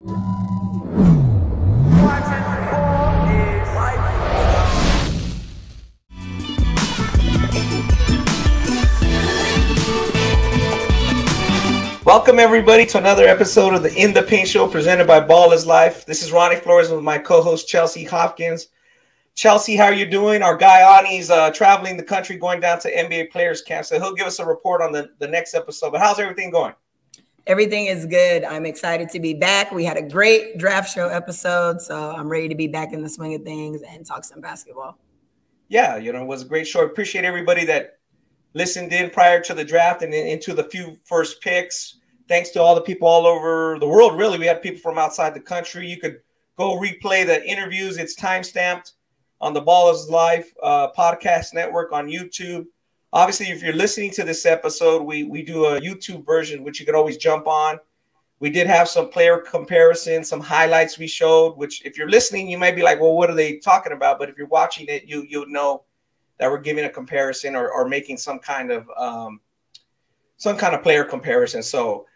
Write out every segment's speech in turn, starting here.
Welcome everybody to another episode of the In the Paint Show presented by Ballislife. This is Ronnie Flores with my co-host Chelsea Hopkins. Chelsea, how are you doing? Our guy Ronnie's traveling the country, going down to NBA players camp, so he'll give us a report on the next episode. But how's everything going? Everything is good. I'm excited to be back. We had a great draft show episode, so I'm ready to be back in the swing of things and talk some basketball. Yeah, you know, it was a great show. I appreciate everybody that listened in prior to the draft and into the few first picks. Thanks to all the people all over the world. Really, we had people from outside the country. You could go replay the interviews. It's time-stamped on the Ballislife podcast network on YouTube. Obviously, if you're listening to this episode, we do a YouTube version, which you could always jump on. We did have some player comparisons, some highlights we showed, which if you're listening, you might be like, well, what are they talking about? But if you're watching it, you'll know that we're giving a comparison or making some kind of player comparison. So,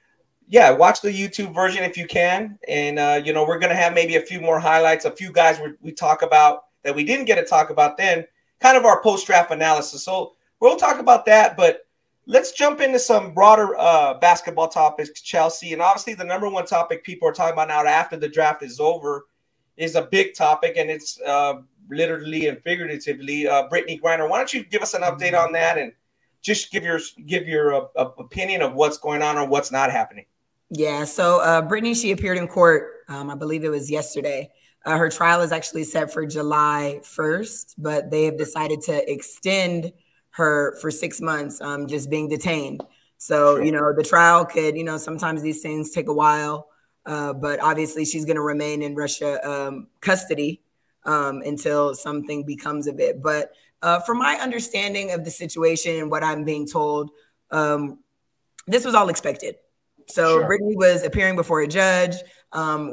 yeah, watch the YouTube version if you can. And, you know, we're going to have maybe a few more highlights, a few guys we talk about that we didn't get to talk about then, kind of our post-draft analysis. So we'll talk about that, but let's jump into some broader basketball topics, Chelsea. And obviously the number one topic people are talking about now after the draft is over is a big topic, and it's literally and figuratively Brittney Griner. Why don't you give us an update on that and just give your opinion of what's going on or what's not happening? Yeah, so Brittney, she appeared in court, I believe it was yesterday. Her trial is actually set for July 1st, but they have decided to extend her for 6 months, just being detained. So, Sure. You know, the trial could, you know, sometimes these things take a while, but obviously she's going to remain in Russia custody until something becomes of it. But from my understanding of the situation and what I'm being told, this was all expected. So Sure. Brittney was appearing before a judge.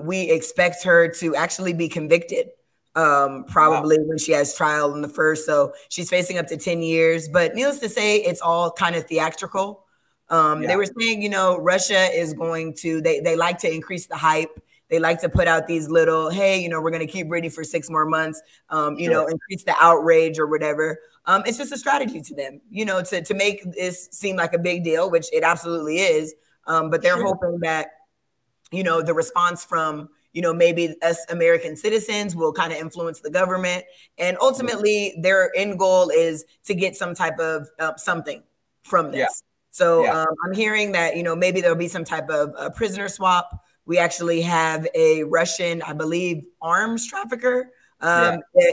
We expect her to actually be convicted probably when she has trial in the first. So she's facing up to 10 years. But needless to say, it's all kind of theatrical. They were saying, you know, Russia is going to, they like to increase the hype. They like to put out these little, hey, you know, we're going to keep Brittney for 6 more months, you know, increase the outrage or whatever. It's just a strategy to them, you know, to make this seem like a big deal, which it absolutely is. But they're hoping that, you know, the response from, you know, maybe us American citizens will kind of influence the government. And ultimately, their end goal is to get some type of something from this. Yeah. So I'm hearing that, you know, maybe there'll be some type of prisoner swap. We actually have a Russian, I believe, arms trafficker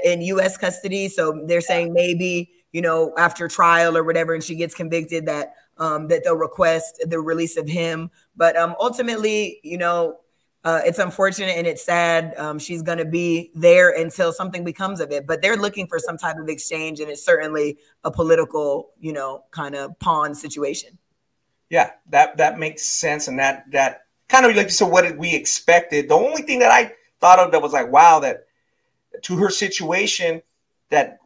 in U.S. custody. So they're saying maybe, you know, after trial or whatever, and she gets convicted, that that they'll request the release of him. But ultimately, you know, it's unfortunate and it's sad. She's going to be there until something becomes of it. But they're looking for some type of exchange, and it's certainly a political, you know, kind of pawn situation. Yeah, that makes sense. And that kind of like you said, what did we expected? The only thing that I thought of that was like, wow, that to her situation, that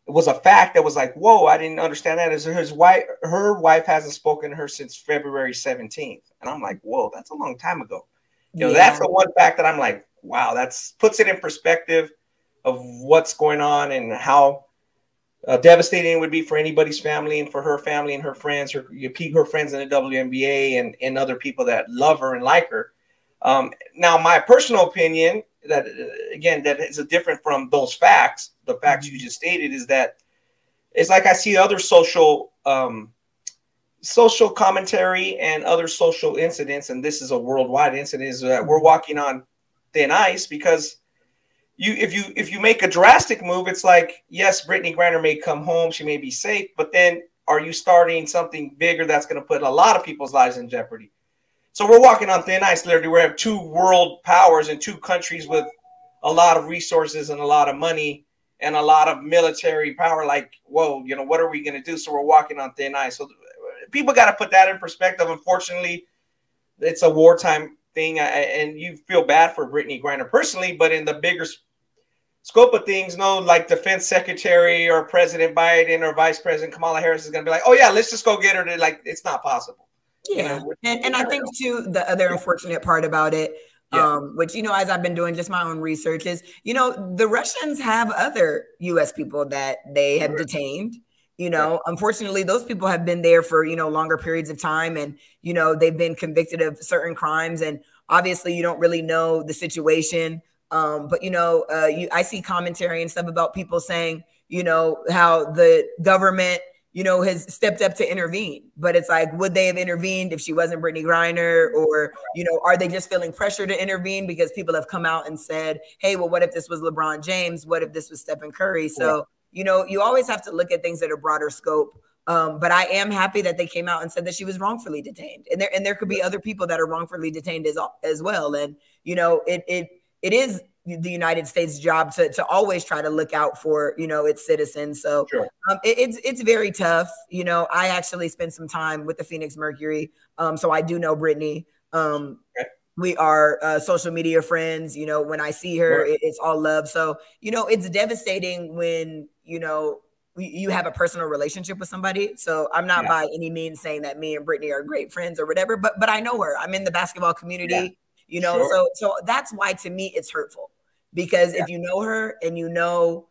it was a fact that was like, whoa, I didn't understand that. Is her wife hasn't spoken to her since February 17th. And I'm like, whoa, that's a long time ago. You know, that's the one fact that I'm like, wow, puts it in perspective of what's going on and how devastating it would be for anybody's family and for her family and her friends, her friends in the WNBA and other people that love her and like her. Now, my personal opinion, that again, that is different from those facts. The facts you just stated is that it's like I see other social commentary and other social incidents, and this is a worldwide incident, is that we're walking on thin ice because if you make a drastic move, it's like, yes, Brittney Griner may come home, she may be safe, but then are you starting something bigger that's going to put a lot of people's lives in jeopardy? So we're walking on thin ice, literally. We have two world powers and two countries with a lot of resources and a lot of money and a lot of military power. Like, whoa, you know, what are we going to do? So we're walking on thin ice. So people got to put that in perspective. Unfortunately, it's a wartime thing, and you feel bad for Brittney Griner personally, but in the bigger scope of things, no, like Defense Secretary or President Biden or Vice President Kamala Harris is going to be like, oh yeah, let's just go get her. Like, it's not possible. Yeah, you know, and I think too, the other unfortunate part about it, Which, you know, as I've been doing just my own research is, you know, the Russians have other US people that they have detained. You know, unfortunately, those people have been there for, you know, longer periods of time, and, you know, they've been convicted of certain crimes. And obviously, you don't really know the situation. But, you know, I see commentary and stuff about people saying, you know, how the government, you know, has stepped up to intervene. But it's like, would they have intervened if she wasn't Brittney Griner? Or, you know, are they just feeling pressure to intervene because people have come out and said, hey, well, what if this was LeBron James? What if this was Stephen Curry? So, you know, you always have to look at things at a broader scope. But I am happy that they came out and said that she was wrongfully detained. And there could be other people that are wrongfully detained as well. And, you know, it is the United States job to always try to look out for, you know, its citizens. So it's very tough. You know, I actually spent some time with the Phoenix Mercury. So I do know Brittney. We are social media friends. You know, when I see her, it's all love. So, you know, it's devastating when, you know, you have a personal relationship with somebody. So I'm not by any means saying that me and Brittney are great friends or whatever, but I know her. I'm in the basketball community, you know, so that's why to me it's hurtful. Because if you know her and you know,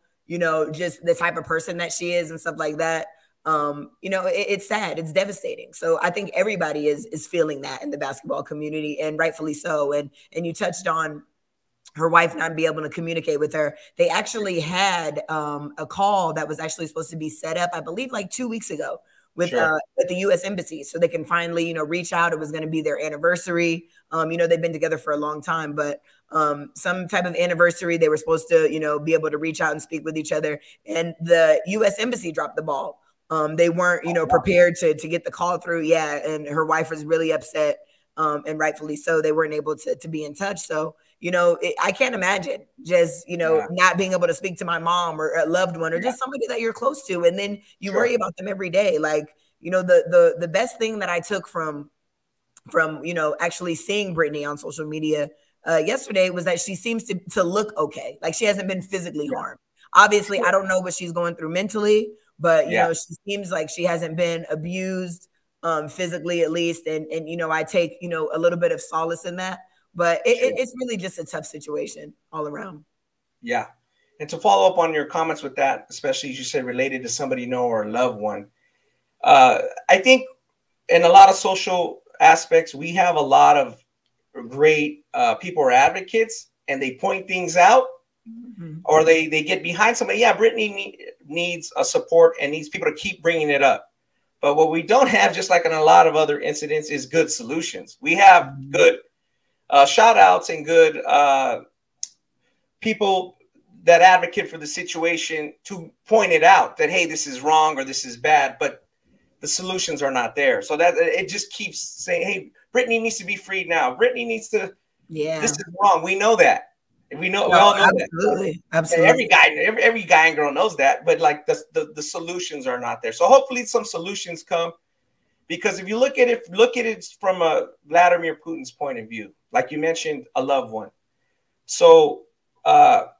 just the type of person that she is and stuff like that, you know, it's sad. It's devastating. So I think everybody is feeling that in the basketball community, and rightfully so. And you touched on her wife not be able to communicate with her. They actually had a call that was actually supposed to be set up, I believe, like 2 weeks ago with the U.S. Embassy, so they can finally, you know, reach out. It was going to be their anniversary. You know, they've been together for a long time, but some type of anniversary, they were supposed to, you know, be able to reach out and speak with each other. And the U.S. Embassy dropped the ball. They weren't, you know, prepared to get the call through. Yeah. And her wife was really upset, and rightfully so. They weren't able to be in touch. So, you know, I can't imagine just, you know, not being able to speak to my mom or a loved one or just somebody that you're close to. And then you worry about them every day. Like, you know, the best thing that I took from, you know, actually seeing Brittney on social media yesterday was that she seems to look okay. Like she hasn't been physically harmed. Obviously, I don't know what she's going through mentally, but, you know, she seems like she hasn't been abused physically, at least. And, you know, I take, you know, a little bit of solace in that. But it's really just a tough situation all around. Yeah. And to follow up on your comments with that, especially as you said, related to somebody you know or a loved one, I think in a lot of social aspects, we have a lot of great people or advocates, and they point things out, or they get behind somebody. Yeah, Brittney needs a support and needs people to keep bringing it up. But what we don't have, just like in a lot of other incidents, is good solutions. We have good shout outs and good people that advocate for the situation to point it out that, hey, this is wrong or this is bad, but the solutions are not there. So that it just keeps saying, hey, Brittney needs to be freed now. Brittney needs to, this is wrong. We know that. We know, we all know that. Absolutely. Every guy and girl knows that, but like the solutions are not there. So hopefully some solutions come, because if you look at it from a Vladimir Putin's point of view, like you mentioned, a loved one. So Vladimir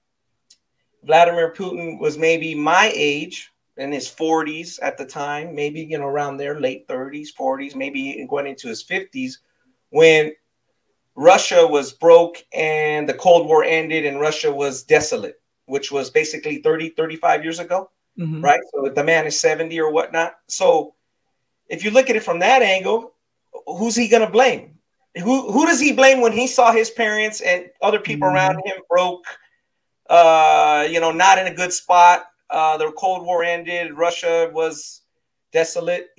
Putin was maybe my age, in his 40s at the time, maybe, you know, around there, late 30s, 40s, maybe going into his 50s, when Russia was broke and the Cold War ended and Russia was desolate, which was basically 35 years ago, right? So the man is 70 or whatnot. So if you look at it from that angle, who's he going to blame? Who does he blame when he saw his parents and other people around him broke, you know, not in a good spot? The Cold War ended. Russia was desolate.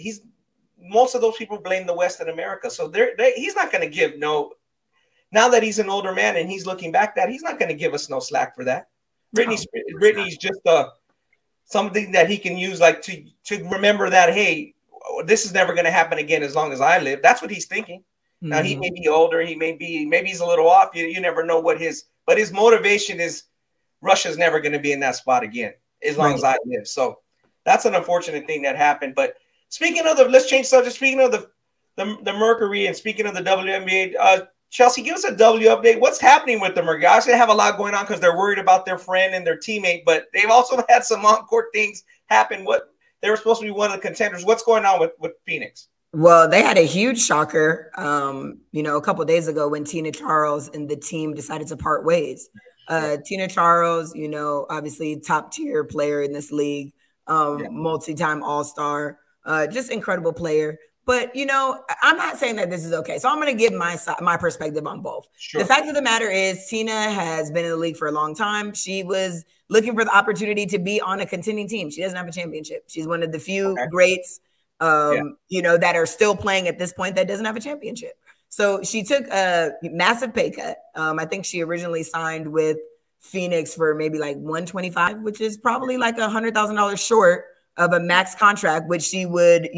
Most of those people blame the West and America. So he's not going to give no. Now that he's an older man and he's looking back, he's not going to give us no slack for that. Brittney's just something that he can use, like to remember that, hey, this is never going to happen again as long as I live. That's what he's thinking. Now he may be older. Maybe he's a little off. You never know what his motivation is. Russia's never going to be in that spot again as long as I live. So that's an unfortunate thing that happened. But speaking of let's change subject. Speaking of the Mercury and speaking of the WNBA, Chelsea, give us a W update. What's happening with the Mercury? Obviously, they have a lot going on because they're worried about their friend and their teammate, but they've also had some on-court things happen. They were supposed to be one of the contenders. What's going on with Phoenix? Well, they had a huge shocker, a couple of days ago when Tina Charles and the team decided to part ways. Tina Charles, obviously top tier player in this league, multi-time All-Star, just incredible player. But, I'm not saying that this is okay. So I'm going to give my perspective on both. Sure. The fact of the matter is Tina has been in the league for a long time. She was looking for the opportunity to be on a contending team. She doesn't have a championship. She's one of the few greats that are still playing at this point that doesn't have a championship. So she took a massive pay cut. I think she originally signed with Phoenix for maybe like 125, which is probably like $100,000 short of a max contract, which she would,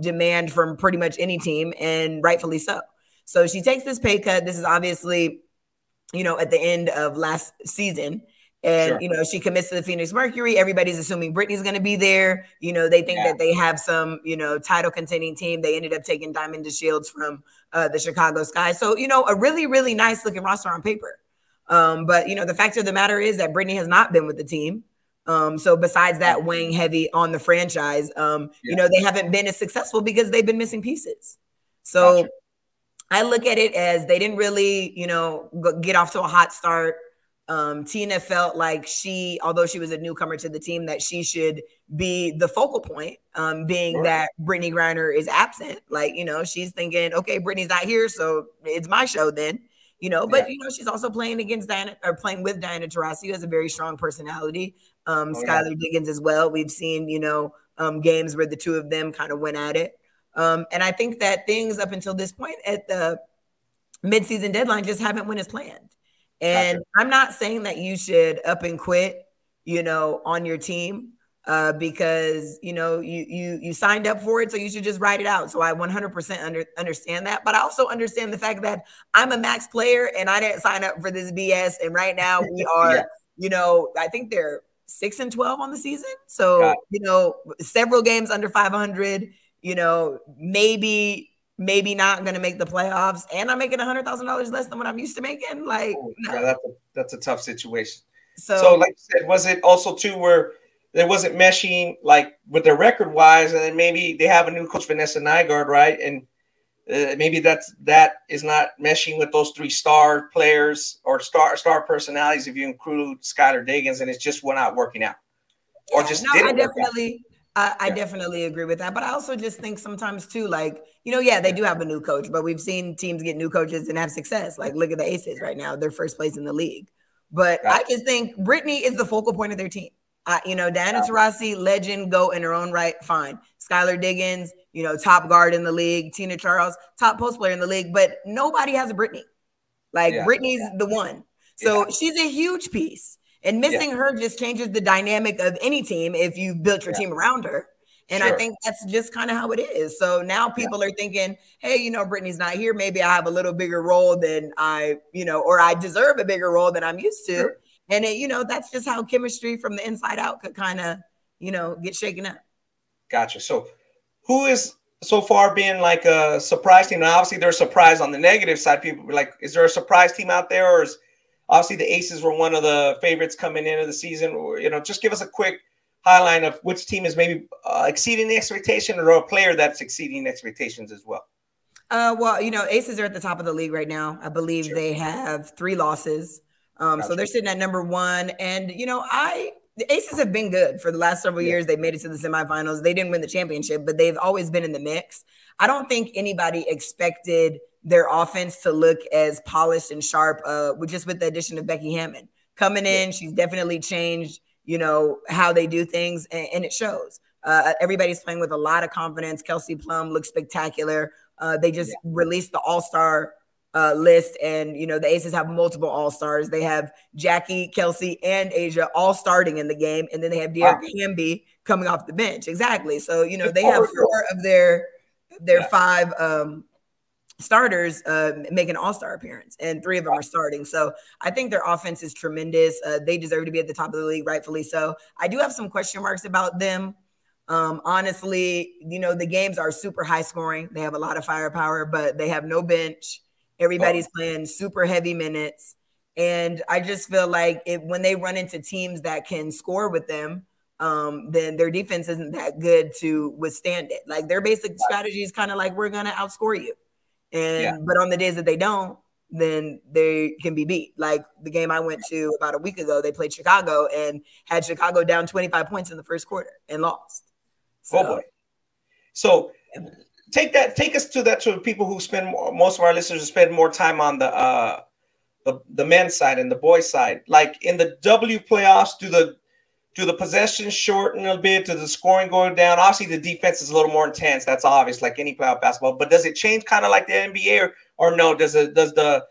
demand from pretty much any team, and rightfully so. So she takes this pay cut. This is obviously, at the end of last season. And, she commits to the Phoenix Mercury. Everybody's assuming Brittney's going to be there. They think that they have some, title contending team. They ended up taking Diamond DeShields from the Chicago Sky. So, a really, really nice looking roster on paper. But, the fact of the matter is that Brittney has not been with the team. So besides that weighing heavy on the franchise, they haven't been as successful because they've been missing pieces. So I look at it as they didn't really, get off to a hot start. Tina felt like although she was a newcomer to the team, that she should be the focal point, being that Brittney Griner is absent. Like, she's thinking, okay, Brittney's not here, so it's my show then, but, she's also playing against playing with Diana Taurasi, who has a very strong personality. Skylar Diggins as well. We've seen, games where the two of them kind of went at it. And I think that things up until this point at the midseason deadline just haven't went as planned. And I'm not saying that you should up and quit, on your team, because, you signed up for it, so you should just ride it out. So I 100% understand that. But I also understand the fact that I'm a max player and I didn't sign up for this BS. And right now we are, I think they're 6-12 on the season. So, several games under 500, maybe not going to make the playoffs, and I'm making $100,000 less than what I'm used to making. Like, no. That's a tough situation. So like you said, was it also too where there wasn't meshing like with their record wise, and then maybe they have a new coach, Vanessa Nygaard, right? And maybe that is not meshing with those three star players or star personalities if you include Skylar Diggins, and it's just not working out, or just didn't work out. I definitely agree with that. But I also just think sometimes too, like, they do have a new coach, but we've seen teams get new coaches and have success. Like, look at the Aces right now. They're first place in the league. But I just think Brittney is the focal point of their team. Diana Taurasi, legend, go in her own right, fine. Skylar Diggins, top guard in the league. Tina Charles, top post player in the league. But nobody has a Brittney. Like, Brittney's the one. So she's a huge piece. And missing her just changes the dynamic of any team if you've built your team around her. And I think that's just kind of how it is. So now people are thinking, hey, Brittney's not here. Maybe I have a little bigger role than or I deserve a bigger role than I'm used to. Sure. And that's just how chemistry from the inside out could kind of, get shaken up. Gotcha. So who is so far being like a surprise team? Now, obviously they're surprised on the negative side. People were like, is there a surprise team out there, or is obviously the Aces were one of the favorites coming into the season? Or, just give us a quick highlight of which team is maybe exceeding the expectation, or a player that's exceeding expectations as well. Aces are at the top of the league right now. I believe they have 3 losses. So they're sitting at number 1. And, the Aces have been good for the last several years. They made it to the semifinals. They didn't win the championship, but they've always been in the mix. I don't think anybody expected their offense to look as polished and sharp with the addition of Becky Hammond coming in. She's definitely changed, how they do things, and it shows. Everybody's playing with a lot of confidence. Kelsey Plum looks spectacular. They just released the All-Star list, and the Aces have multiple All-Stars. They have Jackie, Kelsey, and Asia all starting in the game, and then they have De'Ara Hamby coming off the bench. Exactly. So they have 4 of their 5 starters make an All-Star appearance, and 3 of them are starting. So I think their offense is tremendous. They deserve to be at the top of the league, rightfully so. I do have some question marks about them. Honestly, the games are super high scoring. They have a lot of firepower, but they have no bench. Everybody's playing super heavy minutes. And I just feel like when they run into teams that can score with them, then their defense isn't that good to withstand it. Like their basic strategy is kind of like, we're going to outscore you. But on the days that they don't, then they can be beat. Like the game I went to about a week ago, they played Chicago and had Chicago down 25 points in the first quarter and lost. So, oh boy. So take us to that, to people who spend most of our listeners spend more time on the men's side and the boys' side. Like in the W playoffs, do the possessions shorten a bit? Does the scoring go down? Obviously, the defense is a little more intense. That's obvious, like any playoff basketball. But does it change kind of like the NBA, or no? Does the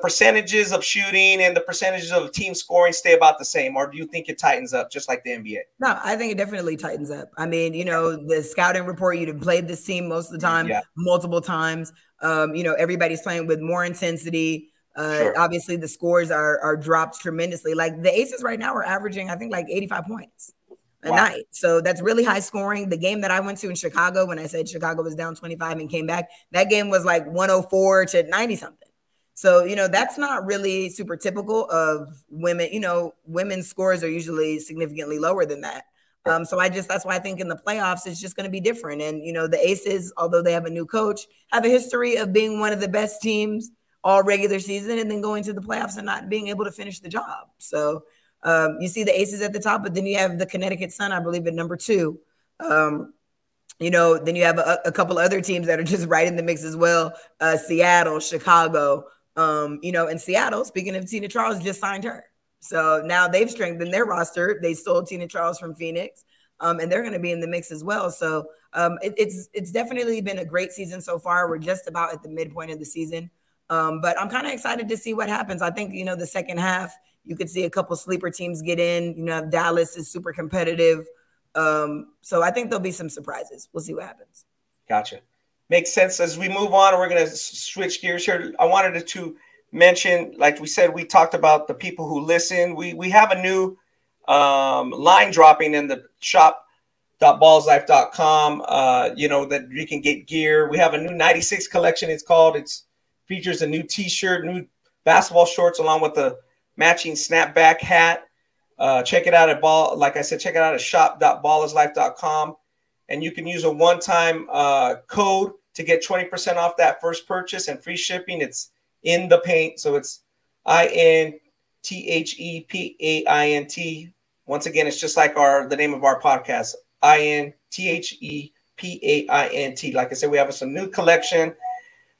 percentages of shooting and the percentages of team scoring stay about the same, or do you think it tightens up just like the NBA? No, I think it definitely tightens up. I mean, the scouting report, you've played this team most of the time, multiple times. Everybody's playing with more intensity. Obviously, the scores are dropped tremendously. Like the Aces right now are averaging, I think, like 85 points a night. So that's really high scoring. The game that I went to in Chicago, when I said Chicago was down 25 and came back, that game was like 104 to 90 something. So, that's not really super typical of women. Women's scores are usually significantly lower than that. So that's why I think in the playoffs, it's just going to be different. And, the Aces, although they have a new coach, have a history of being one of the best teams all regular season and then going to the playoffs and not being able to finish the job. So you see the Aces at the top, but then you have the Connecticut Sun, I believe, at number 2. Then you have a couple other teams that are just right in the mix as well. Seattle, Chicago, and Seattle, speaking of Tina Charles, just signed her. So now they've strengthened their roster. They stole Tina Charles from Phoenix, and they're going to be in the mix as well. So it's definitely been a great season so far. We're just about at the midpoint of the season. But I'm kind of excited to see what happens. I think, the second half, you could see a couple sleeper teams get in. Dallas is super competitive. So I think there'll be some surprises. We'll see what happens. Gotcha. Makes sense. As we move on, we're going to switch gears here. I wanted to mention, like we said, we talked about the people who listen. We have a new line dropping in the shop.ballislife.com, that you can get gear. We have a new 96 collection, it's called. It's features a new T-shirt, new basketball shorts, along with the matching snapback hat. Check it out check it out at shop.ballislife.com. And you can use a one-time code to get 20% off that first purchase and free shipping. It's in the paint. So it's INTHEPAINT. Once again, it's just like the name of our podcast, INTHEPAINT. Like I said, we have some new collection.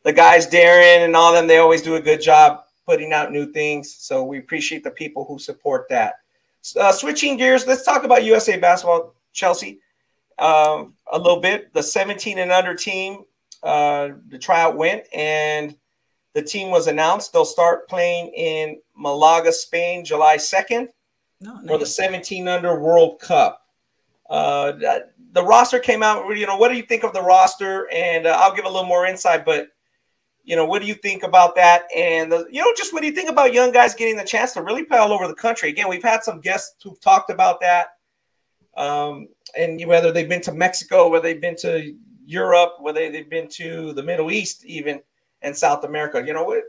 The guys, Darren and all them, they always do a good job putting out new things. So we appreciate the people who support that. Switching gears, let's talk about USA basketball, Chelsea, a little bit. The 17 and under team, the tryout went, and the team was announced. They'll start playing in Malaga, Spain, July 2nd for the 17 under World Cup. The roster came out. What do you think of the roster? And I'll give a little more insight, but what do you think about that? And, just what do you think about young guys getting the chance to really play all over the country? Again, we've had some guests who've talked about that. And whether they've been to Mexico, whether they've been to Europe, whether they've been to the Middle East, even, and South America.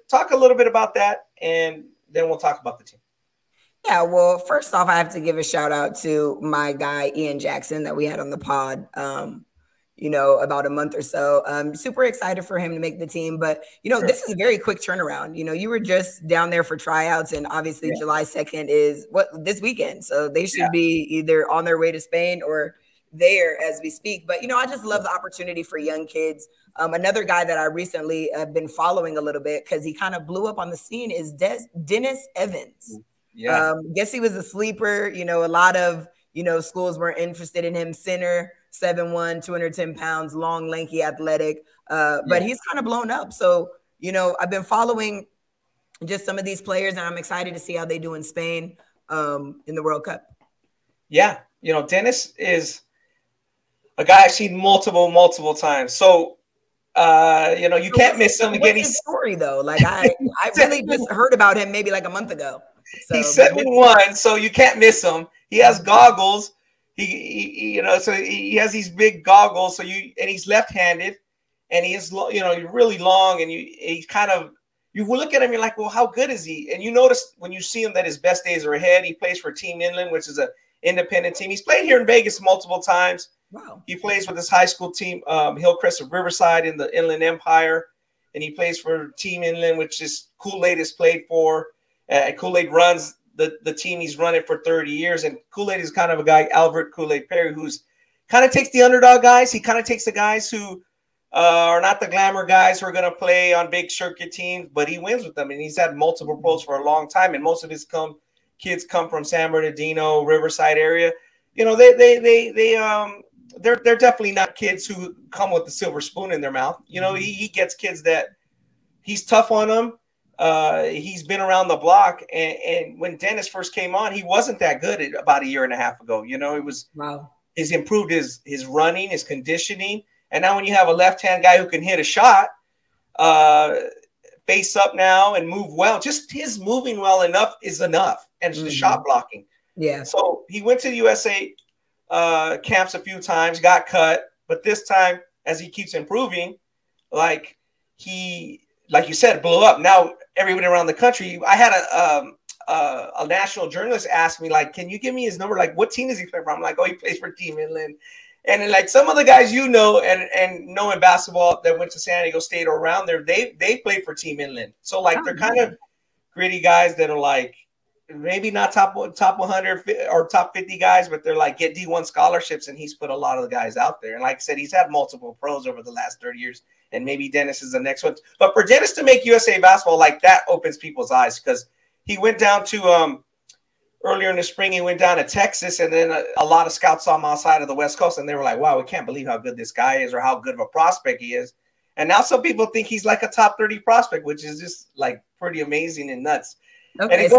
Talk a little bit about that, and then we'll talk about the team. Yeah, well, first off, I have to give a shout out to my guy, Ian Jackson, that we had on the pod. About a month or so. I'm super excited for him to make the team. But, this is a very quick turnaround. You were just down there for tryouts, and obviously July 2nd is this weekend. So they should be either on their way to Spain or there as we speak. But, I just love the opportunity for young kids. Another guy that I recently have been following a little bit because he kind of blew up on the scene is Dennis Evans. Yeah. Guess he was a sleeper. A lot of, schools were interested in him. Center, 7'1", 210 pounds, long, lanky, athletic. But he's kind of blown up. So, I've been following just some of these players, and I'm excited to see how they do in Spain in the World Cup. Yeah. Dennis is a guy I've seen multiple times. So, you can't miss him. Again, his story, though. Like, I really just heard about him maybe like a month ago. So, he's 7'1", so you can't miss him. He has goggles. He has these big goggles. And he's left-handed, and he is, really long. And he's kind of, you look at him, you're like, well, how good is he? And you notice when you see him that his best days are ahead. He plays for Team Inland, which is an independent team. He's played here in Vegas multiple times. Wow. He plays with his high school team, Hillcrest of Riverside in the Inland Empire. And he plays for Team Inland, which is Kool-Aid has played for. Kool-Aid runs the team. He's run it for 30 years. And Kool-Aid is kind of a guy, Albert Kool-Aid Perry, who's kind of takes the underdog guys. He kind of takes the guys who are not the glamour guys who are going to play on big circuit teams, but he wins with them. And he's had multiple pros for a long time. And most of his kids come from San Bernardino, Riverside area. You know, they're definitely not kids who come with the silver spoon in their mouth. You know, he gets kids that he's tough on them. He's been around the block. And when Dennis first came on, he wasn't that good about a year and a half ago. You know, it was he's improved his running, his conditioning. And now when you have a left-hand guy who can hit a shot, face up now and move well, just his moving well enough is enough. And it's the shot blocking. Yeah. So he went to the USA camps a few times, got cut. But this time, as he keeps improving, like you said, blew up. Now everybody around the country, I had a national journalist ask me, like, can you give me his number? Like, what team does he play for? I'm like, oh, he plays for Team Inland. And then, like, some of the guys you know and know in basketball that went to San Diego State or around there, they played for Team Inland. So, like, they're kind of gritty guys that are, like, maybe not top 100 or top 50 guys, but they're, like, get D1 scholarships, and he's put a lot of the guys out there. And like I said, he's had multiple pros over the last 30 years, and maybe Dennis is the next one. But for Dennis to make USA basketball, like, that opens people's eyes because he went down to earlier in the spring, he went down to Texas, and then a lot of scouts saw him outside of the West Coast, and they were like, wow, we can't believe how good this guy is or how good of a prospect he is. And now some people think he's like a top 30 prospect, which is just, like, pretty amazing and nuts. Okay, so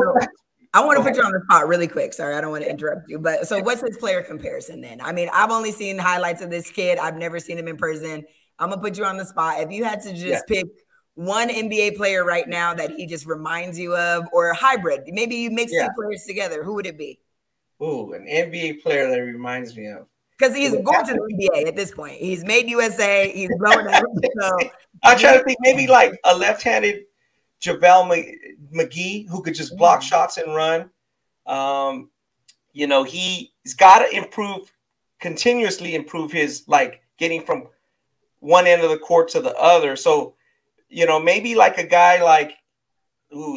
I want to put you on the spot really quick. Sorry, I don't want to interrupt you. But so what's his player comparison then? I mean, I've only seen highlights of this kid. I've never seen him in person. I'm going to put you on the spot. If you had to just pick one NBA player right now that he just reminds you of, or a hybrid, maybe you mix two players together, who would it be? Ooh, an NBA player that reminds me of. Because he's going to the NBA at this point. He's made USA. He's blowing up. So I'm trying to think maybe like a left-handed JaVale McGee who could just block shots and run. You know, he's got to continuously improve his, like, getting from one end of the court to the other. So, you know, maybe like a guy like,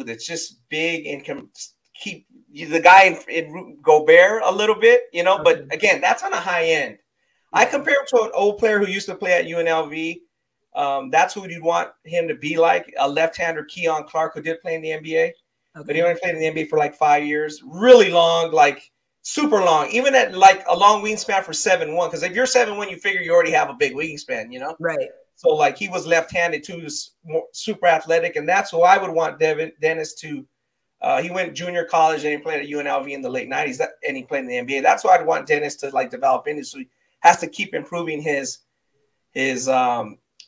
that's just big and can keep the guy in Gobert a little bit, you know, but again, that's on a high end. I compare him to an old player who used to play at UNLV. That's who you'd want him to be like, a left-hander, Keon Clark, who did play in the NBA, but he only played in the NBA for like 5 years, really long, like super long, even at like a long wingspan for 7'1", because if you're 7'1", you figure you already have a big wingspan, you know? Right. So, like, he was left-handed too, super athletic, and that's who I would want Dennis to. He went junior college and he played at UNLV in the late 90s, and he played in the NBA. That's why I'd want Dennis to, like, develop into. So he has to keep improving his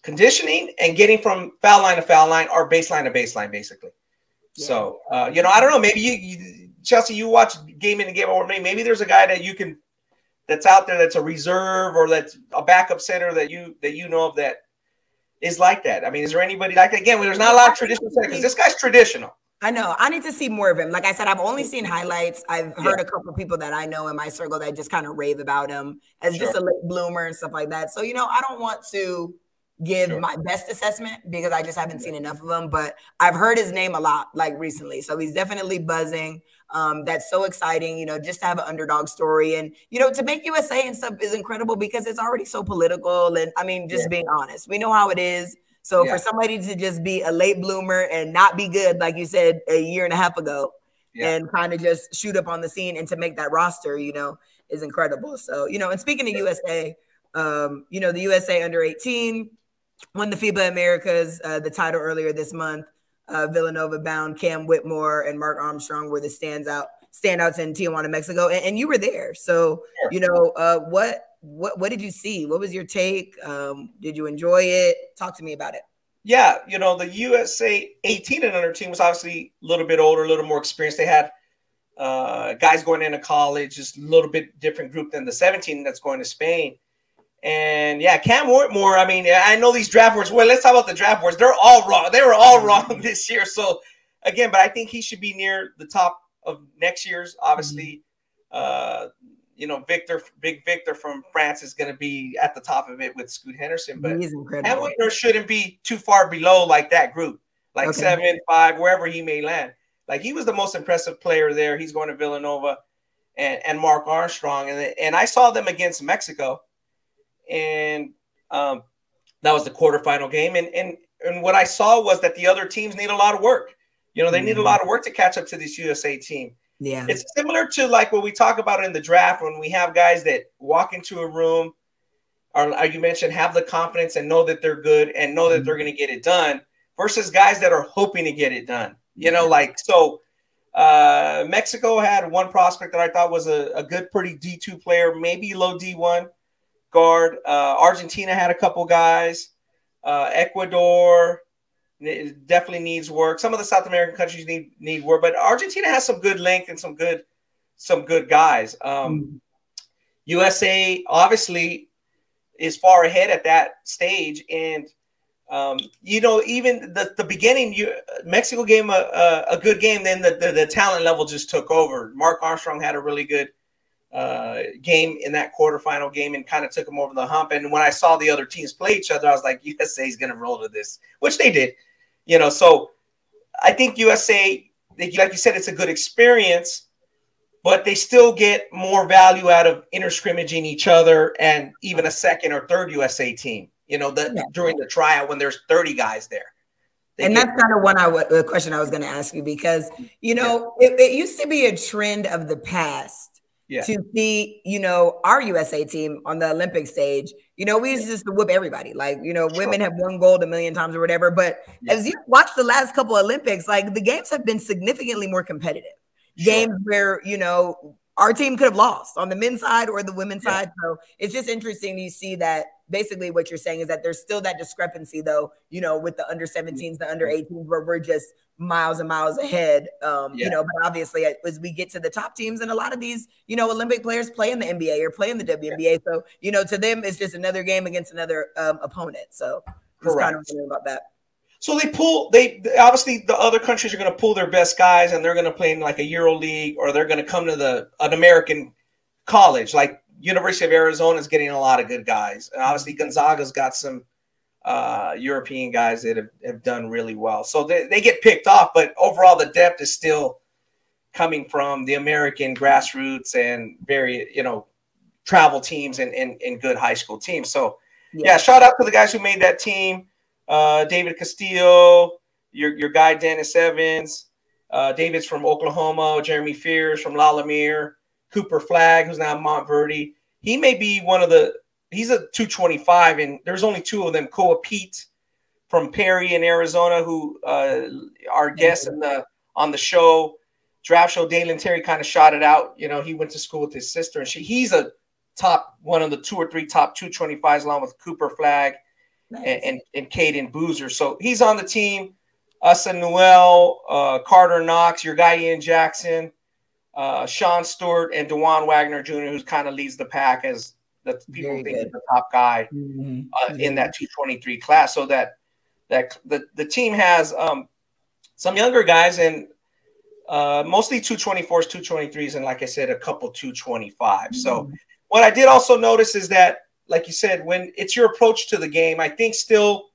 conditioning and getting from foul line to foul line or baseline to baseline, basically. Yeah. So, you know, I don't know. Maybe Chelsea, you watch game in and game over. Maybe there's a guy that that's out there that's a reserve or that's a backup center that you know of that is like that. I mean, is there anybody like that? Again, there's not a lot of traditional centers because this guy's traditional. I know. I need to see more of him. Like I said, I've only seen highlights. I've heard a couple of people that I know in my circle that just kind of rave about him as just a late bloomer and stuff like that. So, you know, I don't want to give my best assessment because I just haven't seen enough of him, but I've heard his name a lot, like, recently. So he's definitely buzzing. That's so exciting, you know, just to have an underdog story. And, you know, to make USA and stuff is incredible because it's already so political. And I mean, just being honest, we know how it is. So for somebody to just be a late bloomer and not be good, like you said, a year and a half ago, and kind of just shoot up on the scene and to make that roster, you know, is incredible. So, you know, and speaking of USA, you know, the USA under 18 won the FIBA Americas, the title earlier this month. Villanova bound Cam Whitmore and Mark Armstrong were the standouts in Tijuana, Mexico, and you were there. So, you know, what did you see? What was your take? Did you enjoy it? Talk to me about it. Yeah, you know, the USA 18 and under team was obviously a little bit older, a little more experienced. They had guys going into college, just a little bit different group than the 17 that's going to Spain. And yeah, Cam Whitmore, I mean, I know these draft boards. Well, let's talk about the draft boards. They're all wrong. They were all wrong this year. So again, but I think he should be near the top of next year's. Obviously, Big Victor from France is going to be at the top of it with Scoot Henderson. But He's incredible. Hamilton shouldn't be too far below like that group, like Okay. 7, 5, wherever he may land. Like he was the most impressive player there. He's going to Villanova, and Mark Armstrong, and I saw them against Mexico, and that was the quarterfinal game, and what I saw was that the other teams need a lot of work. They need a lot of work to catch up to this USA team. Yeah. It's similar to like what we talk about in the draft when we have guys that walk into a room or you mentioned have the confidence and know that they're good and know that they're going to get it done versus guys that are hoping to get it done. Mexico had one prospect that I thought was a good, pretty D2 player, maybe low D1 guard. Argentina had a couple guys. Ecuador definitely needs work. Some of the South American countries need work, but Argentina has some good length and some good guys. USA obviously is far ahead at that stage, and even the beginning, Mexico gave a good game. Then the talent level just took over. Mark Armstrong had a really good game in that quarterfinal game and kind of took them over the hump. And when I saw the other teams play each other, I was like, USA is going to roll to this, which they did. So I think USA, like you said, it's a good experience, but they still get more value out of interscrimmaging each other and even a second or third USA team, during the tryout when there's 30 guys there. And that's kind of the question I was going to ask you, because, it used to be a trend of the past to see, our USA team on the Olympic stage. We used just to whip everybody. Like, women have won gold a million times or whatever. But as you watch the last couple of Olympics, like the games have been significantly more competitive. Games where, our team could have lost on the men's side or the women's side. So it's just interesting to see that basically what you're saying is that there's still that discrepancy, though, with the under 17s, the under 18s, where we're just miles and miles ahead. But obviously as we get to the top teams, and a lot of these, Olympic players play in the NBA or play in the WNBA. So, to them, it's just another game against another opponent. So just kind of wondering about that. So they obviously the other countries are going to pull their best guys and they're going to play in like a Euro League, or they're going to come to an American college. Like University of Arizona is getting a lot of good guys. And obviously Gonzaga's got some European guys that have done really well. So they get picked off, but overall the depth is still coming from the American grassroots and very, travel teams and good high school teams. So shout out to the guys who made that team. David Castillo, your guy Dennis Evans, David's from Oklahoma, Jeremy Fears from Lalamere, Cooper Flagg, who's now at Montverde. He may be he's a 225, and there's only two of them. Koa Pete from Perry in Arizona, who our guest on the show, draft show, Dalen Terry kind of shot it out. He went to school with his sister, and he's a one of the 2 or 3 top 225s, along with Cooper Flagg. Nice. And Caden Boozer. So he's on the team. Asa Noel, Carter Knox, your guy Ian Jackson, Sean Stewart, and DeJuan Wagner Jr., who kind of leads the pack as the people think is the top guy in that 223 class. So that the team has some younger guys, and mostly 224s, 223s, and like I said, a couple 225s. So what I did also notice is that, like you said, when it's your approach to the game, I think still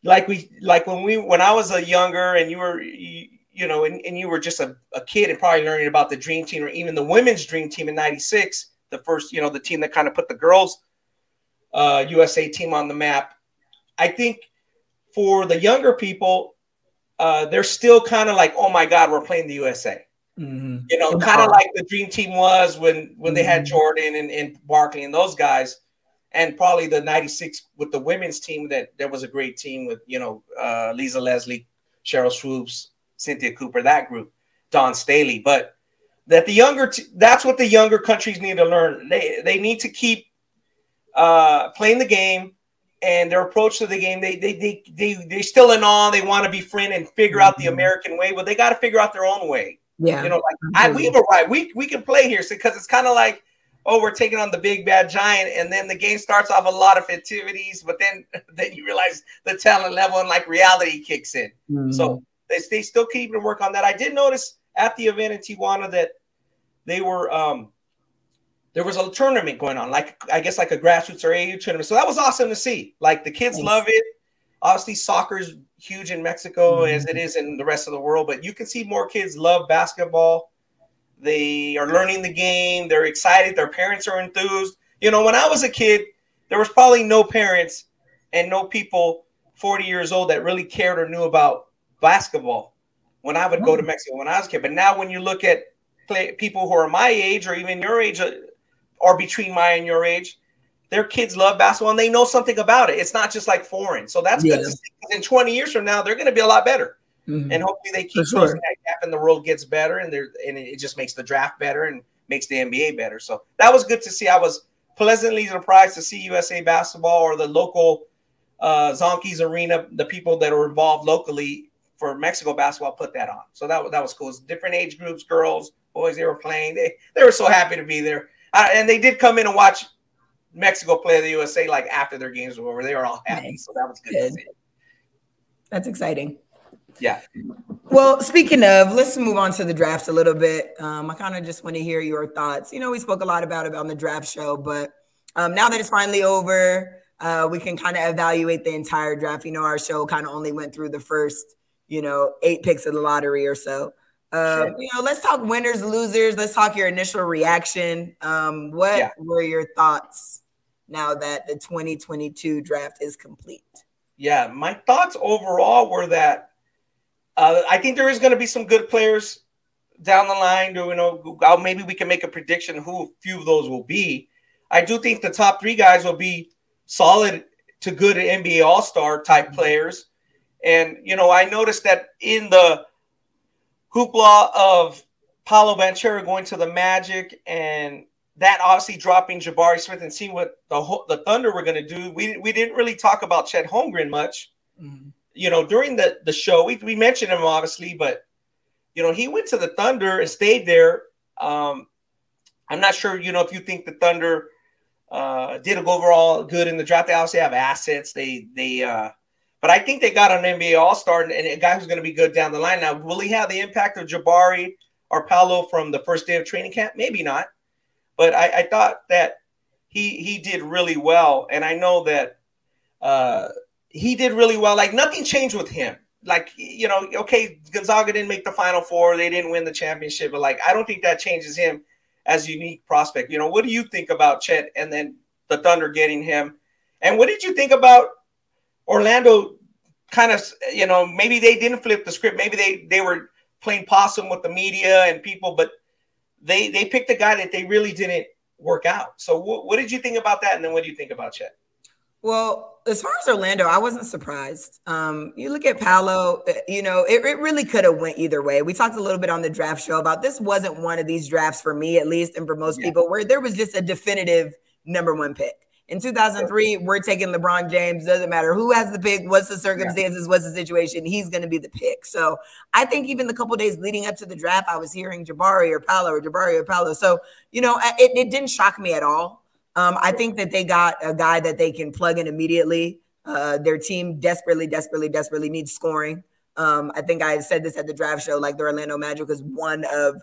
when I was a younger and you were, and you were just a kid and probably learning about the dream team or even the women's dream team in '96, the first, the team that kind of put the girls USA team on the map. I think for the younger people, they're still kind of like, oh my God, we're playing the USA. Kind of like the dream team was when they had Jordan and Barkley and those guys. And probably the 96 with the women's team, that there was a great team with, Lisa Leslie, Cheryl Swoops, Cynthia Cooper, that group, Dawn Staley. But that that's what the younger countries need to learn. They need to keep playing the game, and their approach to the game. They still in awe. They want to befriend and figure out the American way, but they got to figure out their own way. Yeah, we've arrived. We can play here, because it's kind of like, oh, we're taking on the big bad giant, and then the game starts off a lot of activities, but then you realize the talent level and like reality kicks in. So they still keep to work on that. I did notice at the event in Tijuana that they were there was a tournament going on, like I guess like a grassroots or AU tournament. So that was awesome to see. Like the kids love it. Obviously, soccer's huge in Mexico as it is in the rest of the world, but you can see more kids love basketball. They are learning the game. They're excited. Their parents are enthused. You know, when I was a kid, there was probably no parents and no people 40 years old that really cared or knew about basketball when I would go to Mexico when I was a kid. But now when you look at people who are my age or even your age or between my and your age, their kids love basketball and they know something about it. It's not just like foreign. So that's good to see. In 20 years from now, they're going to be a lot better. And hopefully they keep closing that gap and the world gets better and it just makes the draft better and makes the NBA better. So that was good to see. I was pleasantly surprised to see USA basketball or the local Zonki's Arena, the people that are involved locally for Mexico basketball put that on. So that was cool. It's different age groups, girls, boys, they were playing. They were so happy to be there. And they did come in and watch Mexico play the USA like after their games were over. They were all happy. So that was good to see. That's exciting. Yeah. Well, speaking of, let's move on to the draft a little bit. I kind of just want to hear your thoughts. You know, we spoke a lot about it on the draft show, but now that it's finally over, we can kind of evaluate the entire draft. You know, our show kind of only went through the first, 8 picks of the lottery or so. You know, let's talk winners, losers. Let's talk your initial reaction. What were your thoughts now that the 2022 draft is complete? Yeah, my thoughts overall were that I think there is going to be some good players down the line. Maybe we can make a prediction who a few of those will be. I do think the top 3 guys will be solid to good NBA All-Star type players. And, I noticed that in the hoopla of Paolo Banchero going to the Magic and that obviously dropping Jabari Smith and seeing what the Thunder were going to do, we didn't really talk about Chet Holmgren much. During the show, we mentioned him obviously, but he went to the Thunder and stayed there. I'm not sure, if you think the Thunder did overall good in the draft. They obviously have assets. But I think they got an NBA All-Star and a guy who's going to be good down the line. Now, will he have the impact of Jabari or Paolo from the first day of training camp? Maybe not. But I thought that he did really well, and I know that he did really well. Like, nothing changed with him. Like, okay, Gonzaga didn't make the Final Four. They didn't win the championship. But, I don't think that changes him as a unique prospect. What do you think about Chet and then the Thunder getting him? And what did you think about Orlando kind of, maybe they didn't flip the script. Maybe they were playing possum with the media and people, but they picked a guy that they really didn't work out. So what did you think about that? And then what do you think about Chet? Well, as far as Orlando, I wasn't surprised. You look at Paolo, it really could have went either way. We talked a little bit on the draft show about this wasn't one of these drafts for me, at least, and for most people, where there was just a definitive #1 pick. In 2003, we're taking LeBron James. Doesn't matter who has the pick, what's the circumstances, what's the situation. He's going to be the pick. So I think even the couple days leading up to the draft, I was hearing Jabari or Paolo or Jabari or Paolo. So, it didn't shock me at all. I think that they got a guy that they can plug in immediately. Their team desperately needs scoring. I think I said this at the draft show, like the Orlando Magic is one of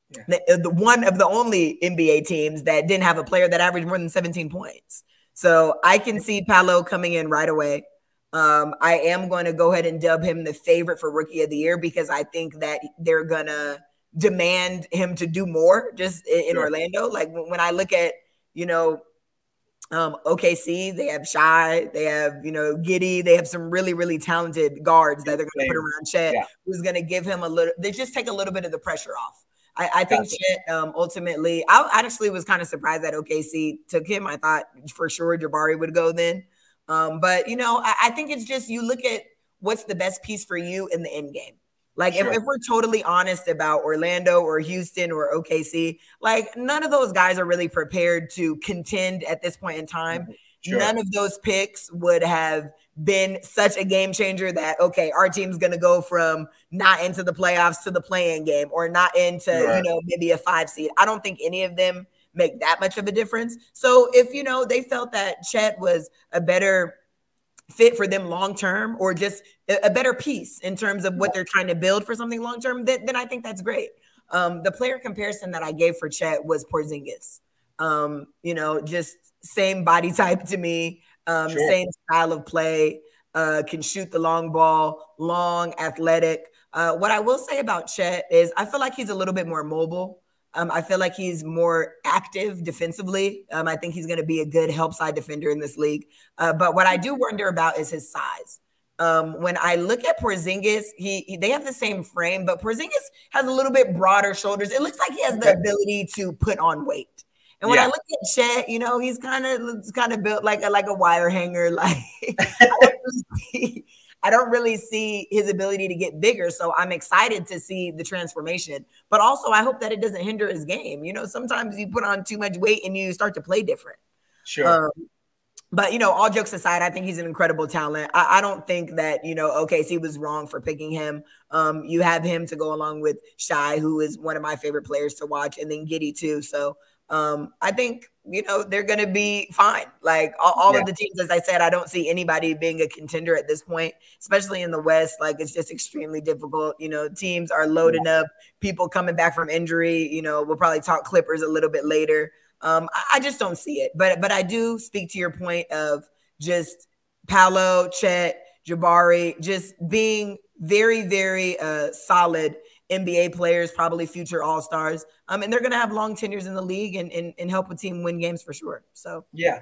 the only NBA teams that didn't have a player that averaged more than 17 points. So I can see Paolo coming in right away. I am going to go ahead and dub him the favorite for Rookie of the Year because I think that they're going to demand him to do more just in Orlando. Like when I look at, OKC, they have Shy, they have, Giddy, they have some really, really talented guards that they're going to put around Chet, who's going to give him they just take a little bit of the pressure off. I think Chet, ultimately, I actually was kind of surprised that OKC took him. I thought for sure Jabari would go then. But, I think it's just you look at what's the best piece for you in the end game. Like, if we're totally honest about Orlando or Houston or OKC, like, none of those guys are really prepared to contend at this point in time. None of those picks would have been such a game changer that, okay, our team's going to go from not into the playoffs to the play-in game or not into, maybe a 5 seed. I don't think any of them make that much of a difference. So if, they felt that Chet was a better fit for them long-term or just a better piece in terms of what they're trying to build for something long-term, then I think that's great. The player comparison that I gave for Chet was Porzingis. You know, just same body type to me, same style of play, can shoot the long ball, long, athletic. What I will say about Chet is I feel like he's a little bit more mobile. I feel like he's more active defensively. I think he's going to be a good help side defender in this league. But what I do wonder about is his size. When I look at Porzingis, they have the same frame, but Porzingis has a little bit broader shoulders. It looks like he has the ability to put on weight. And when I look at Chet, you know, he's kind of built like a wire hanger. Like I don't really see his ability to get bigger. So I'm excited to see the transformation. But also, I hope that it doesn't hinder his game. You know, sometimes you put on too much weight and you start to play different. Sure. But, you know, all jokes aside, I think he's an incredible talent. I don't think that, you know, OKC was wrong for picking him. You have him to go along with Shai, who is one of my favorite players to watch, and then Giddey too. So I think, you know, they're going to be fine. Like all of the teams, as I said, I don't see anybody being a contender at this point, especially in the West. Like it's just extremely difficult. You know, teams are loading up, people coming back from injury. You know, we'll probably talk Clippers a little bit later. I just don't see it. But I do speak to your point of just Paolo, Chet, Jabari, just being very, very solid NBA players, probably future all-stars. And they're going to have long tenures in the league and help a team win games for sure. So yeah.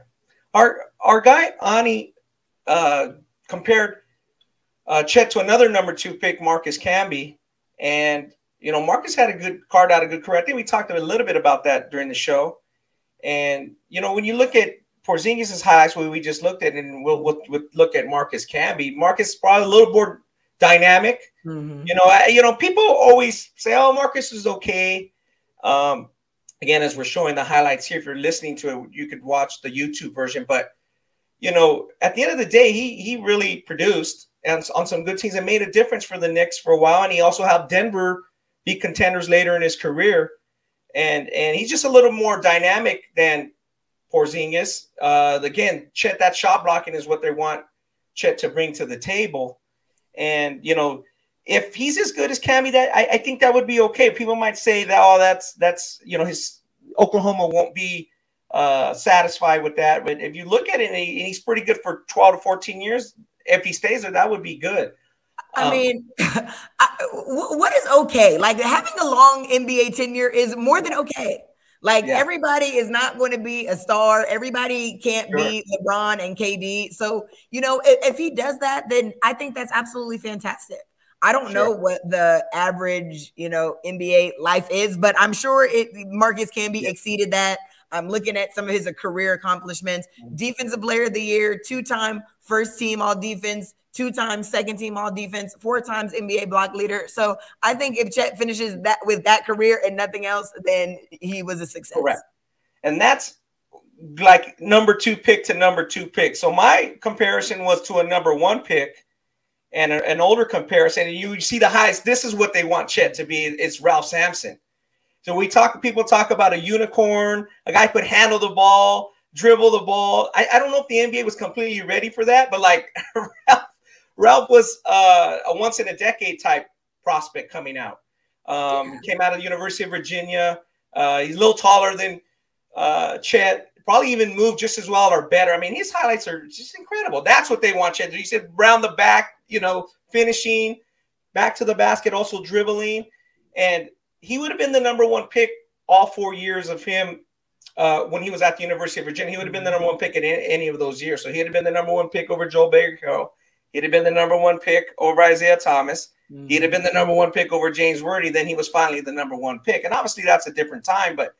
Our guy, Ani, compared Chet to another number 2 pick, Marcus Camby. And, you know, Marcus had a good card out, a good career. I think we talked a little bit about that during the show. And, you know, when you look at Porzingis' highlights, what we just looked at, and we'll look at Marcus Camby. Marcus is probably a little more dynamic. You know, people always say, oh, Marcus is okay. Again, as we're showing the highlights here, if you're listening to it, you could watch the YouTube version. But, you know, at the end of the day, he really produced and on some good teams and made a difference for the Knicks for a while. And he also helped Denver be contenders later in his career. And he's just a little more dynamic than Porzingis. Again, Chet, that shot blocking is what they want Chet to bring to the table. And, you know, if he's as good as Camby, that I think that would be okay. People might say that, oh, that's you know, his Oklahoma won't be satisfied with that. But if you look at it, and he's pretty good for 12 to 14 years. If he stays there, that would be good. I mean, what is okay? Like having a long NBA tenure is more than okay. Like everybody is not going to be a star. Everybody can't be LeBron and KD. So, you know, if he does that, then I think that's absolutely fantastic. I don't know what the average, you know, NBA life is, but I'm sure Marcus Camby exceeded that. I'm looking at some of his career accomplishments. Defensive Player of the Year, 2-time first team all defense, 2-time second team all defense, 4 times NBA block leader. So I think if Chet finishes that with that career and nothing else, then he was a success. Correct. And that's like number 2 pick to number 2 pick. So my comparison was to a number 1 pick and an older comparison. And you see the highest. This is what they want Chet to be. It's Ralph Sampson. So people talk about a unicorn, a guy who could handle the ball, dribble the ball. I don't know if the NBA was completely ready for that, but like Ralph was a once-in-a-decade type prospect coming out. Came out of the University of Virginia. He's a little taller than Chet. Probably even moved just as well or better. I mean, his highlights are just incredible. That's what they want Chet to do. He said round the back, you know, finishing, back to the basket, also dribbling. And he would have been the number 1 pick all 4 years of him when he was at the University of Virginia. He would have been the number 1 pick in any of those years. So he'd have been the number 1 pick over Joel Baker. He'd have been the number 1 pick over Isaiah Thomas. He'd have been the number 1 pick over James Worthy. Then he was finally the number 1 pick. And obviously that's a different time, but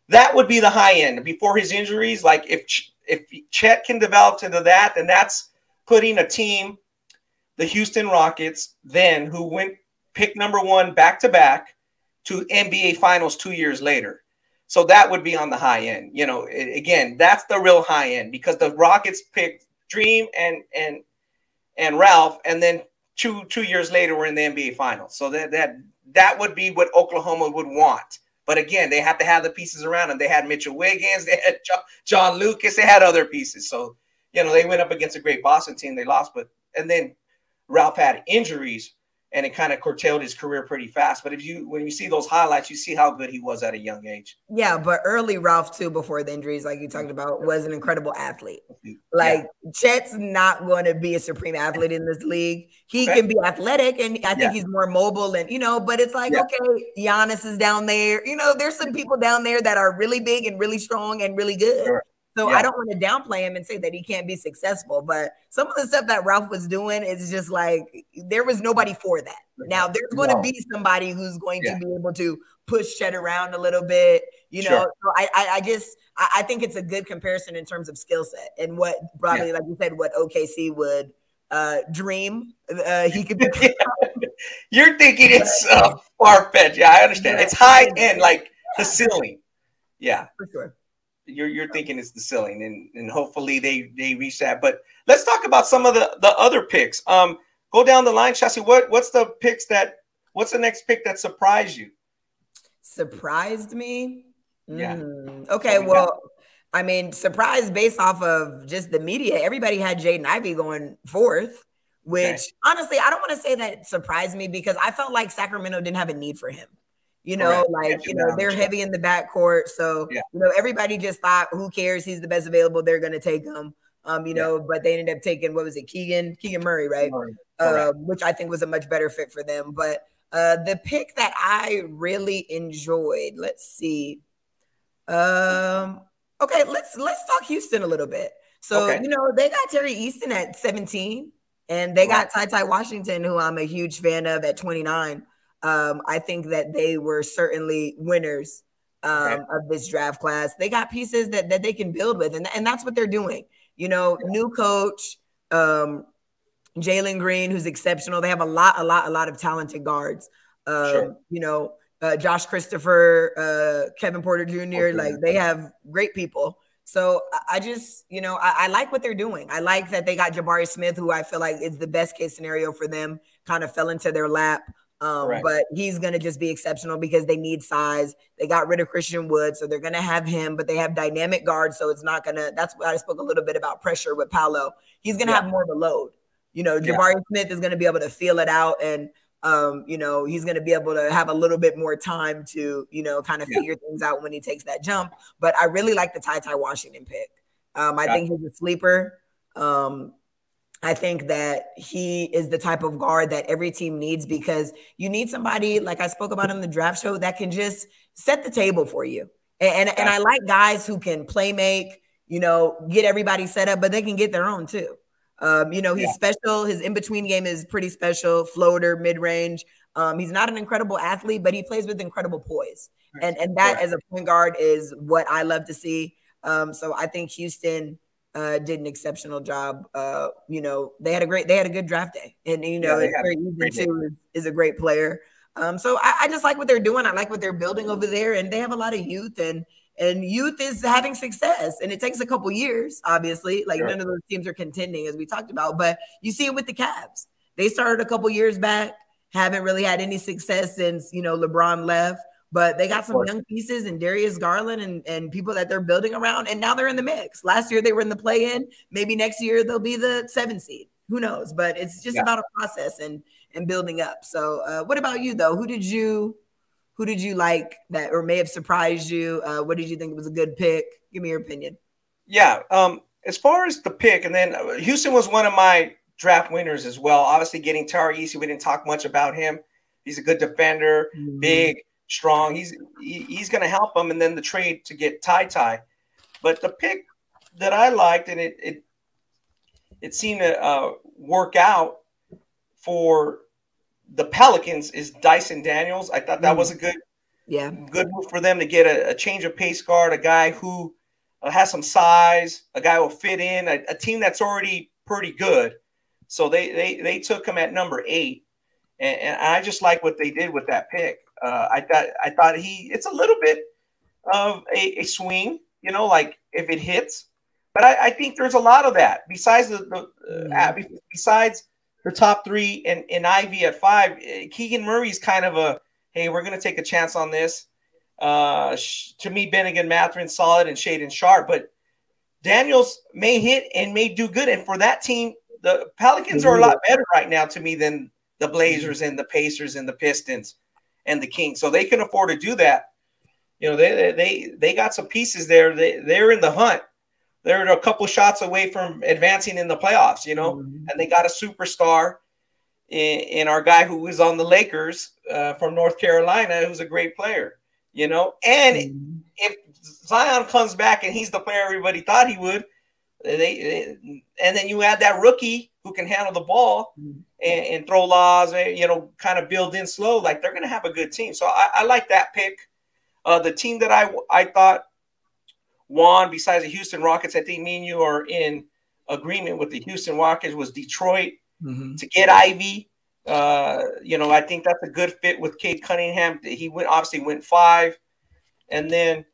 that would be the high end before his injuries. Like if Chet can develop to that, then that's putting a team, the Houston Rockets, then who went pick number 1 back-to-back to NBA Finals 2 years later. So that would be on the high end. You know, again, that's the real high end because the Rockets picked Dream and Ralph, and then two years later we're in the NBA Finals. So that would be what Oklahoma would want. But again, they have to have the pieces around them. They had Mitchell Wiggins, they had John Lucas, they had other pieces. So, you know, they went up against a great Boston team. They lost, and then Ralph had injuries. and it kind of curtailed his career pretty fast. But when you see those highlights, you see how good he was at a young age. Yeah, but early Ralph too, before the injuries, like you talked about, was an incredible athlete. Like Chet's not going to be a supreme athlete in this league. He can be athletic, and I think he's more mobile, and but it's like okay, Giannis is down there. There's some people down there that are really big and really strong and really good. Sure. So I don't want to downplay him and say that he can't be successful, but some of the stuff that Ralph was doing is just like there was nobody for that. Now there's going to be somebody who's going to be able to push Chet around a little bit, So I think it's a good comparison in terms of skill set and what probably like you said, what OKC would dream he could be. You're thinking it's far-fetched. Yeah, I understand. It's high end, like the ceiling. Yeah, for sure. You're thinking it's the ceiling, and hopefully they reach that. But let's talk about some of the other picks. Go down the line, Chassis. What's the next pick that surprised you? Surprised me? Yeah. Okay, well, I mean, surprised based off of just the media. Everybody had Jaden Ivey going fourth, which honestly, I don't want to say that surprised me because I felt like Sacramento didn't have a need for him. They're heavy in the backcourt. So, everybody just thought, who cares? He's the best available. They're going to take him. But they ended up taking, what was it? Keegan Murray, right? Which I think was a much better fit for them. But the pick that I really enjoyed, let's see. Okay, let's talk Houston a little bit. So, they got Terry Easton at 17 and they got Ty Washington, who I'm a huge fan of, at 29. I think that they were certainly winners of this draft class. They got pieces that they can build with, and that's what they're doing. New coach, Jalen Green, who's exceptional. They have a lot of talented guards. Josh Christopher, Kevin Porter Jr. Like they have great people. So I just, I like what they're doing. I like that they got Jabari Smith, who I feel like is the best case scenario for them, kind of fell into their lap. But he's going to just be exceptional because they need size. They got rid of Christian Wood, so they're going to have him, but they have dynamic guards, so it's not going to – that's what I spoke a little bit about pressure with Paolo. He's going to have more of a load. Jabari Smith is going to be able to feel it out, and, he's going to be able to have a little bit more time to, kind of figure things out when he takes that jump. But I really like the Ty Washington pick. I think he's a sleeper. I think that he is the type of guard that every team needs because you need somebody, like I spoke about in the draft show, that can just set the table for you. And I like guys who can play make, get everybody set up, but they can get their own too. He's special. His in-between game is pretty special, floater, mid-range. He's not an incredible athlete, but he plays with incredible poise. And that as a point guard is what I love to see. So I think Houston did an exceptional job. They had a good draft day, and is a great player. So I just like what they're doing. I like what they're building over there, and they have a lot of youth, and youth is having success, and it takes a couple years, obviously. Like none of those teams are contending, as we talked about, but you see it with the Cavs. They started a couple years back, haven't really had any success since LeBron left. But they got some young pieces and Darius Garland and people that they're building around, and now they're in the mix. Last year they were in the play-in. Maybe next year they'll be the 7th seed. Who knows? But it's just about a process and building up. So what about you though? Who did you like that or may have surprised you? What did you think was a good pick? Give me your opinion. Yeah. As far as the pick, and then Houston was one of my draft winners as well. Obviously getting Tari Easy, we didn't talk much about him. He's a good defender, big, strong. He's going to help them, and then the trade to get Ty. But the pick that I liked, and it seemed to work out for the Pelicans, is Dyson Daniels. I thought that was a good move for them to get a change of pace guard, a guy who has some size, a guy who will fit in, a team that's already pretty good. So they took him at number 8, and I just like what they did with that pick. I thought it's a little bit of a swing, like if it hits, but I think there's a lot of that besides besides the top 3 and Ivy at 5. Keegan Murray's kind of hey, we're going to take a chance on this. To me, Bennigan, Mathurin, solid, and Shaden Sharp, but Daniels may hit and may do good. And for that team, the Pelicans are a lot better right now to me than the Blazers and the Pacers and the Pistons and the Kings. So they can afford to do that. You know, they got some pieces there. They're in the hunt. They're a couple shots away from advancing in the playoffs, you know, and they got a superstar in our guy who was on the Lakers from North Carolina, who's a great player, you know. And if Zion comes back and he's the player everybody thought he would, and then you add that rookie who can handle the ball and throw laws, you know, kind of build in slow, like they're going to have a good team. So I like that pick. The team that I thought won besides the Houston Rockets, I think me and you are in agreement with the Houston Rockets, was Detroit. To get Ivy. You know, I think that's a good fit with Cade Cunningham. He obviously went 5. And then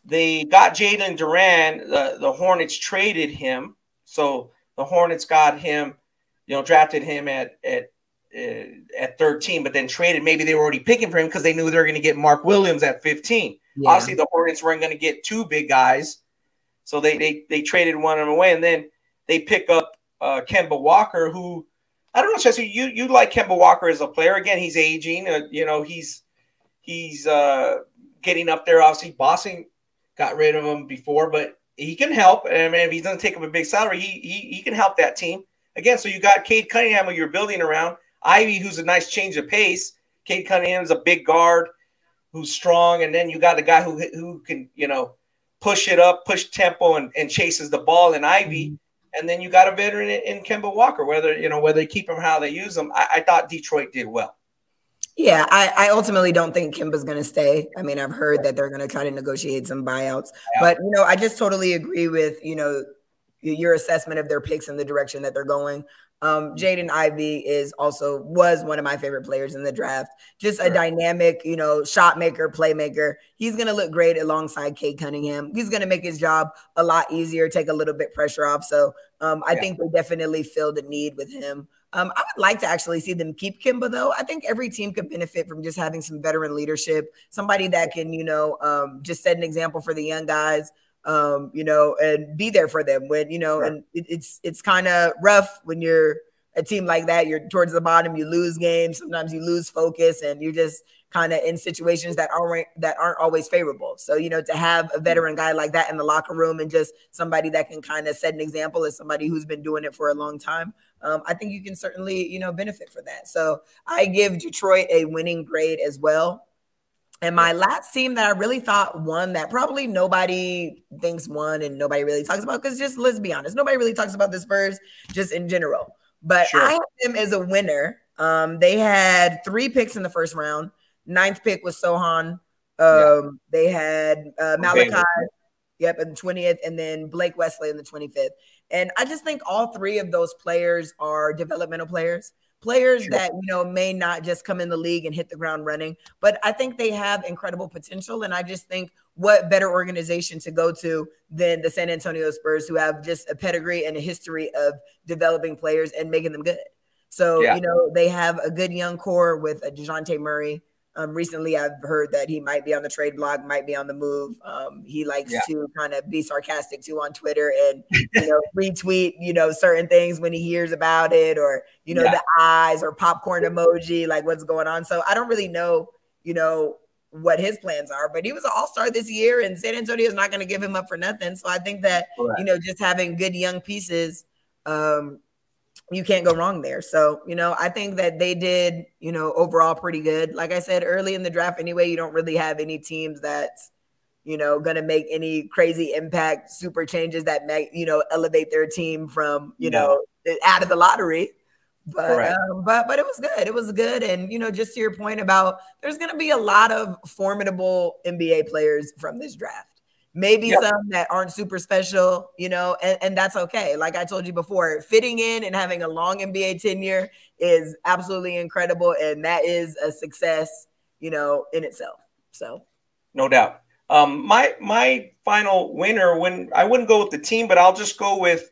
they got Jalen Duran. The Hornets traded him. So the Hornets got him, you know, drafted him at 13, but then traded. Maybe they were already picking for him because they knew they were going to get Mark Williams at 15. Yeah. Obviously, the Hornets weren't going to get 2 big guys. So they traded one of them away. And then they pick up Kemba Walker, who, I don't know, Chelsea, you like Kemba Walker as a player. Again, he's aging. You know, he's getting up there. Obviously, Boston got rid of him before, but he can help. I mean, if he doesn't take up a big salary, he can help that team. Again, so you got Cade Cunningham who you're building around. Ivy, who's a nice change of pace. Cade Cunningham's a big guard who's strong. And then you got a guy who can, you know, push it up, push tempo, and chases the ball in Ivy. And then you got a veteran in Kemba Walker, whether they keep him, how they use him. I thought Detroit did well. Yeah, I ultimately don't think Kemba's going to stay. I mean, I've heard that they're going to try to negotiate some buyouts. Yeah. But, you know, I just totally agree with, you know, your assessment of their picks and the direction that they're going. Jaden Ivey was one of my favorite players in the draft. Just a dynamic, you know, shot maker, playmaker. He's going to look great alongside Cade Cunningham. He's going to make his job a lot easier, take a little bit pressure off. So I think they definitely filled a need with him. I would like to actually see them keep Kemba, though. I think every team could benefit from just having some veteran leadership, somebody that can, you know, just set an example for the young guys. You know, and be there for them when, you know, and it's kind of rough when you're a team like that. You're towards the bottom, you lose games, sometimes you lose focus, and you're just kind of in situations that aren't always favorable. So, you know, to have a veteran guy like that in the locker room and just somebody that can kind of set an example as somebody who's been doing it for a long time, I think you can certainly, you know, benefit for that. So I give Detroit a winning grade as well. And my last team that I really thought won, that probably nobody thinks won and nobody really talks about, because just let's be honest, nobody really talks about the Spurs just in general. But I have them as a winner. They had 3 picks in the first round. 9th pick was Sohan. They had Malachi, in the 20th, and then Blake Wesley in the 25th. And I just think all 3 of those players are developmental players. Players that, you know, may not just come in the league and hit the ground running, but I think they have incredible potential. And I just think what better organization to go to than the San Antonio Spurs, who have just a pedigree and a history of developing players and making them good. So, you know, they have a good young core with DeJounte Murray. Recently, I've heard that he might be on the trade block, might be on the move. He likes to kind of be sarcastic too on Twitter and, you know, retweet, you know, certain things when he hears about it, or, you know, the eyes or popcorn emoji, like what's going on. So I don't really know, you know, what his plans are, but he was an all-star this year and San Antonio is not going to give him up for nothing. So I think that, you know, just having good young pieces, you can't go wrong there. So, you know, I think that they did, you know, overall pretty good. Like I said, early in the draft anyway, you don't really have any teams that's, you know, going to make any crazy impact, super changes that may, you know, elevate their team from, you know, out of the lottery. But it was good. It was good. And, you know, just to your point about there's going to be a lot of formidable NBA players from this draft. Maybe some that aren't super special, you know, and that's okay. Like I told you before, fitting in and having a long NBA tenure is absolutely incredible. And that is a success, you know, in itself. So no doubt. My final winner, when I wouldn't go with the team, but I'll just go with,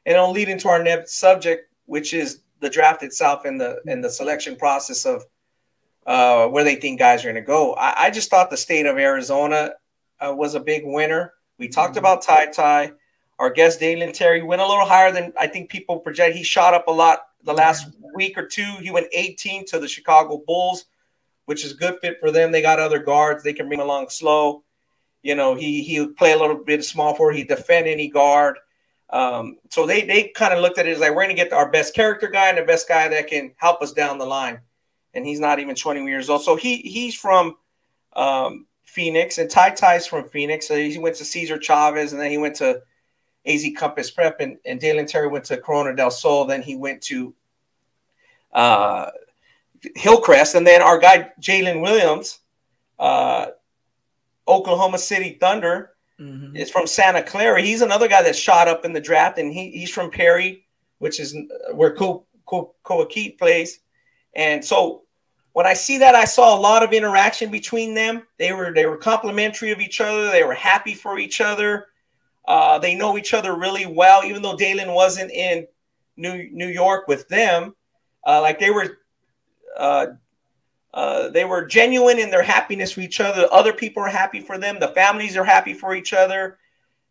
and I'll lead into our next subject, which is the draft itself and the selection process of where they think guys are going to go. I just thought the state of Arizona was a big winner. We talked about Ty. Our guest Dalen Terry went a little higher than I think people project. He shot up a lot the last week or two. He went 18 to the Chicago Bulls, which is good fit for them. They got other guards. They can bring him along slow. You know, he'll play a little bit of small forward. He defend any guard. So they kind of looked at it as like, we're going to get our best character guy and the best guy that can help us down the line. And he's not even 20 years old. So he's from Phoenix, and Ty's from Phoenix. So he went to Cesar Chavez, and then he went to AZ Compass Prep, and Dalen Terry went to Corona del Sol. Then he went to Hillcrest, and then our guy Jalen Williams, Oklahoma City Thunder, is from Santa Clara. He's another guy that shot up in the draft, and he's from Perry, which is where Coaquet plays. And so when I see that, I saw a lot of interaction between them. They were complimentary of each other. They were happy for each other. They know each other really well, even though Dalen wasn't in New York with them. Like they were genuine in their happiness for each other. Other people are happy for them. The families are happy for each other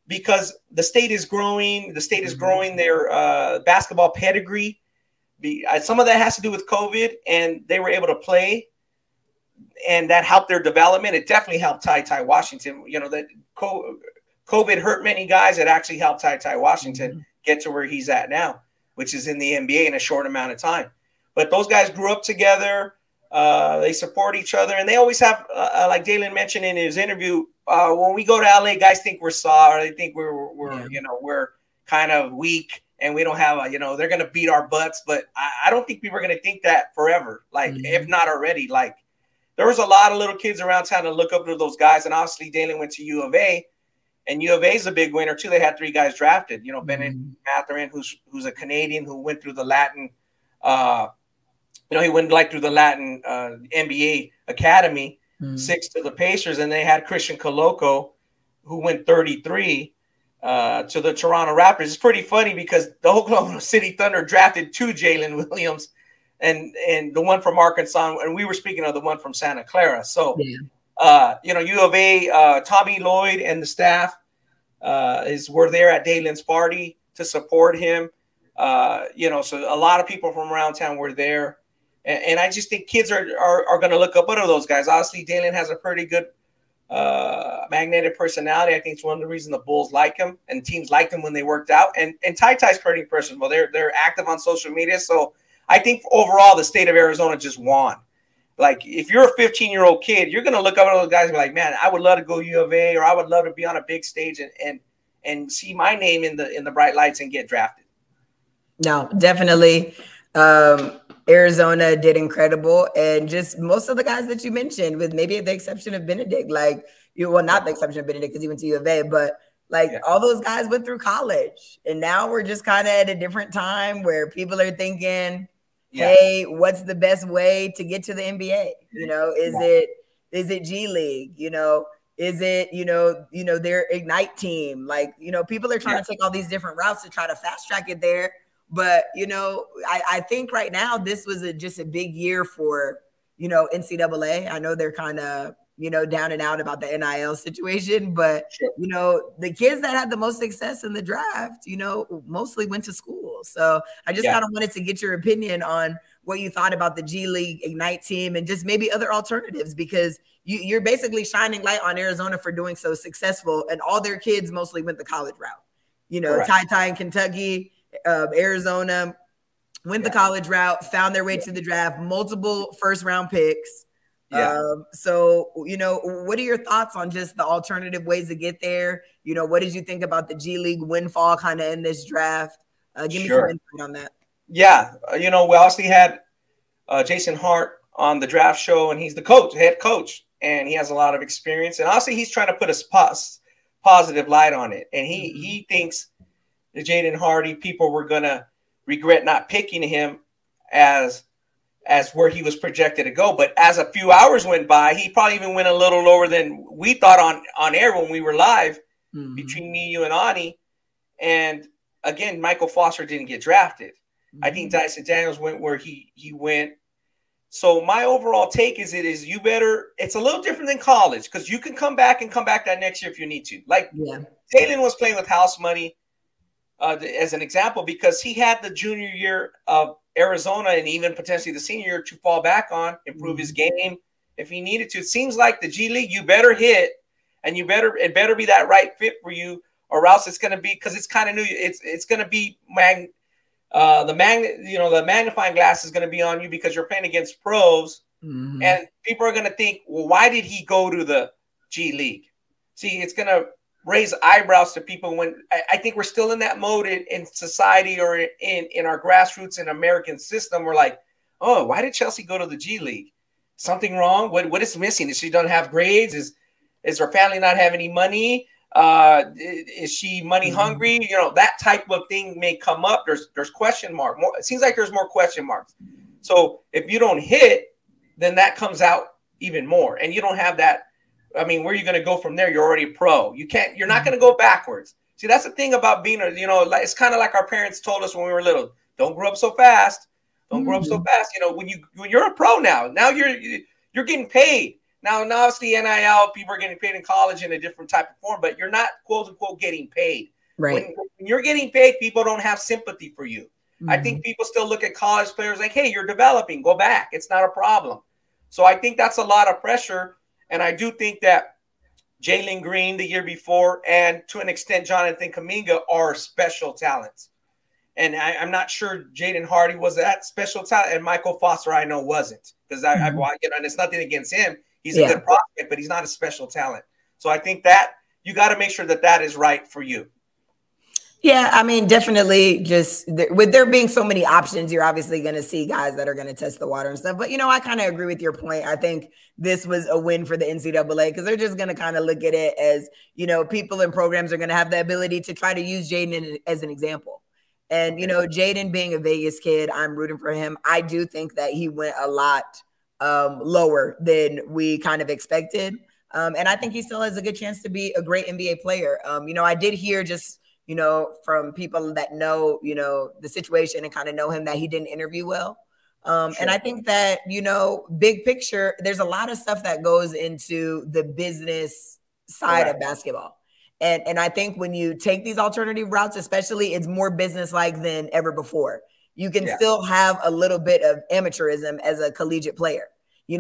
because the state is growing. The state is growing their basketball pedigree. Some of that has to do with COVID, and they were able to play, and that helped their development. It definitely helped Ty Washington. You know, that COVID hurt many guys. It actually helped Ty Washington get to where he's at now, which is in the NBA in a short amount of time. But those guys grew up together. They support each other, and they always have, like Dalen mentioned in his interview, when we go to LA, guys think we're soft. They think we're kind of weak, and we don't have they're going to beat our butts. But I don't think people are going to think that forever, like if not already. Like there was a lot of little kids around town to look up to those guys, and obviously Dalen went to U of A, and U of A is a big winner too. They had 3 guys drafted. Bennett Mathurin, who's a Canadian who went through the Latin. He went through the Latin NBA Academy, 6 to the Pacers, and they had Christian Coloco, who went 33 to the Toronto Raptors. It's pretty funny because the Oklahoma City Thunder drafted 2 Jalen Williams and the one from Arkansas, and we were speaking of the one from Santa Clara. So, U of A, Tommy Lloyd and the staff were there at Dalen's party to support him. So a lot of people from around town were there. And I just think kids are going to look up to those guys. Obviously, Dalen has a pretty good magnetic personality. I think it's one of the reasons the Bulls like him and teams liked him when they worked out. And Ty's pretty personable. They're active on social media. So I think overall the state of Arizona just won. Like if you're a 15-year-old kid, you're going to look up at those guys and be like, man, I would love to go U of A, or I would love to be on a big stage and see my name in the bright lights and get drafted. No, definitely. Arizona did incredible, and just most of the guys that you mentioned, with maybe the exception of Benedict, not the exception of Benedict because he went to U of A, but all those guys went through college, and now we're just kind of at a different time where people are thinking, hey, what's the best way to get to the NBA? Is it G League? Is it, their Ignite team? People are trying to take all these different routes to try to fast track it there. But, I think right now this was just a big year for, NCAA. I know they're kind of, down and out about the NIL situation, but, the kids that had the most success in the draft, mostly went to school. So I just kind of wanted to get your opinion on what you thought about the G League Ignite team and just maybe other alternatives, because you're basically shining light on Arizona for doing so successful, and all their kids mostly went the college route. Ty in Kentucky, Arizona went the college route, found their way to the draft, multiple first-round picks. So, what are your thoughts on just the alternative ways to get there? What did you think about the G League Windfall kind of in this draft? Give me some insight on that. Yeah. We obviously had Jason Hart on the draft show, and he's the head coach, and he has a lot of experience. And obviously he's trying to put a positive light on it. And he thinks the Jaden Hardy people were going to regret not picking him as where he was projected to go. But as a few hours went by, he probably even went a little lower than we thought on air when we were live between me, you, and Ani. And again, Michael Foster didn't get drafted. I think Dyson Daniels went where he went. So my overall take is it's a little different than college, because you can come back that next year if you need to. Jalen was playing with house money as an example, because he had the junior year of Arizona and even potentially the senior year to fall back on, improve his game if he needed to. It seems like the G League, you better hit, and it better be that right fit for you, or else it's going to be, because it's kind of new. It's going to be the magnifying glass is going to be on you because you're playing against pros, and people are going to think, well, why did he go to the G League? See, it's going to raise eyebrows to people when I think we're still in that mode in society, or in our grassroots and American system. We're like, oh, why did Chelsea go to the G League? Something wrong? What is missing? Is she don't have grades? Is her family not have any money? Is she money hungry? You know, that type of thing may come up. There's question mark. It seems like there's more question marks. So if you don't hit, then that comes out even more, and you don't have that. I mean, where are you going to go from there? You're already a pro. You're not going to go backwards. See, that's the thing about being it's kind of like our parents told us when we were little, don't grow up so fast. Don't grow up so fast. You know, when you're a pro now you're getting paid. Now obviously NIL, people are getting paid in college in a different type of form, but you're not quote unquote getting paid. Right. When you're getting paid, people don't have sympathy for you. I think people still look at college players like, hey, you're developing, go back. It's not a problem. So I think that's a lot of pressure. And I do think that Jalen Green the year before, and to an extent Jonathan Kuminga, are special talents. And I'm not sure Jaden Hardy was that special talent, and Michael Foster I know wasn't, because and it's nothing against him. He's a good prospect, but he's not a special talent. So I think that you got to make sure that is right for you. Yeah, I mean, definitely just with there being so many options, you're obviously going to see guys that are going to test the water and stuff. But, I kind of agree with your point. I think this was a win for the NCAA because they're just going to kind of look at it as, people in programs are going to have the ability to try to use Jaden as an example. And, Jaden being a Vegas kid, I'm rooting for him. I do think that he went a lot lower than we kind of expected. And I think he still has a good chance to be a great NBA player. I did hear just from people that know, the situation and kind of know him, that he didn't interview well. And I think that, big picture, there's a lot of stuff that goes into the business side of basketball. And I think when you take these alternative routes, especially, it's more business-like than ever before. You can still have a little bit of amateurism as a collegiate player. You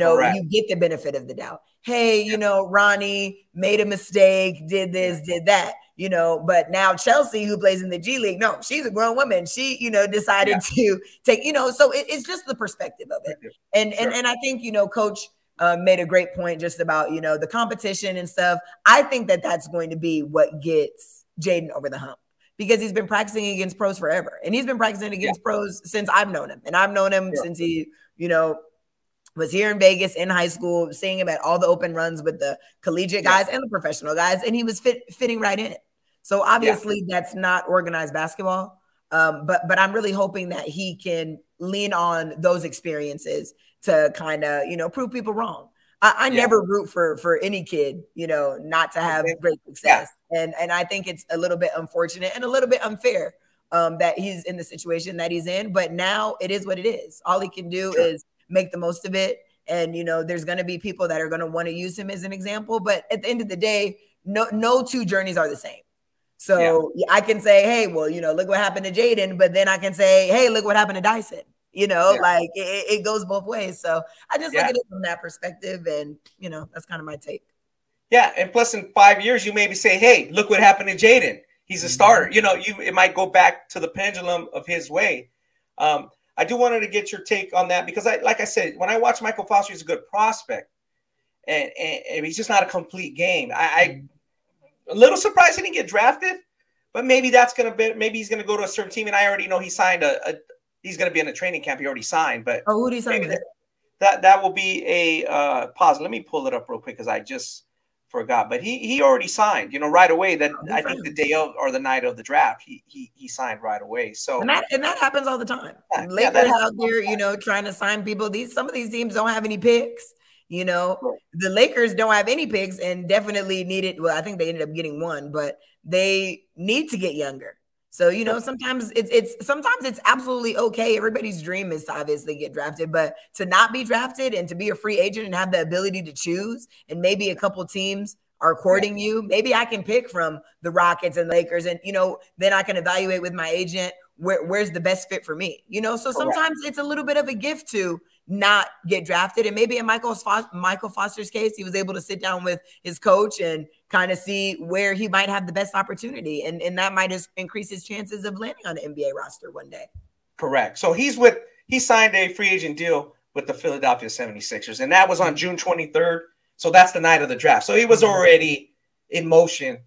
get the benefit of the doubt. Hey, Ronnie made a mistake, did this, did that. But now Chelsea, who plays in the G League, no, she's a grown woman. She, decided to take, so it's just the perspective of it. And I think, Coach made a great point just about, the competition and stuff. I think that that's going to be what gets Jaden over the hump, because he's been practicing against pros forever. And he's been practicing against pros since I've known him. And I've known him since he, was here in Vegas in high school, seeing him at all the open runs with the collegiate guys and the professional guys, and he was fitting right in. So obviously that's not organized basketball, but I'm really hoping that he can lean on those experiences to kind of, prove people wrong. I never root for any kid, not to have great success. And I think it's a little bit unfortunate and a little bit unfair that he's in the situation that he's in. But now it is what it is. All he can do is make the most of it. And, there's going to be people that are going to want to use him as an example. But at the end of the day, no two journeys are the same. So I can say, hey, well, look what happened to Jaden. But then I can say, hey, look what happened to Dyson. Like it goes both ways. So I just look at it from that perspective. And, that's kind of my take. Yeah. And plus in 5 years, you maybe say, hey, look what happened to Jaden. He's a starter. It might go back to the pendulum of his way. I do wanted to get your take on that, because like I said, when I watch Michael Foster, he's a good prospect, and he's just not a complete game. I'm a little surprised he didn't get drafted, but maybe maybe he's going to go to a certain team. And I already know he signed he's going to be in a training camp. He already signed, but who did he sign with? That will be a pause. Let me pull it up real quick, because I just forgot, but he already signed, right away. That I think the day of or the night of the draft, he signed right away. So and that happens all the time. Lakers out there, trying to sign people. Some of these teams don't have any picks. The Lakers don't have any picks and definitely needed. Well, I think they ended up getting one, but they need to get younger. So, sometimes it's absolutely okay. Everybody's dream is to obviously get drafted, but to not be drafted and to be a free agent and have the ability to choose, and maybe a couple teams are courting you. Maybe I can pick from the Rockets and Lakers, and, then I can evaluate with my agent where's the best fit for me? You know, so Correct. sometimes it's a little bit of a gift to not get drafted. And maybe in Michael Foster's case, he was able to sit down with his coach and kind of see where he might have the best opportunity. And that might just increase his chances of landing on the NBA roster one day. Correct. So he signed a free agent deal with the Philadelphia 76ers, and that was on June 23rd. So that's the night of the draft. So he was already in motion.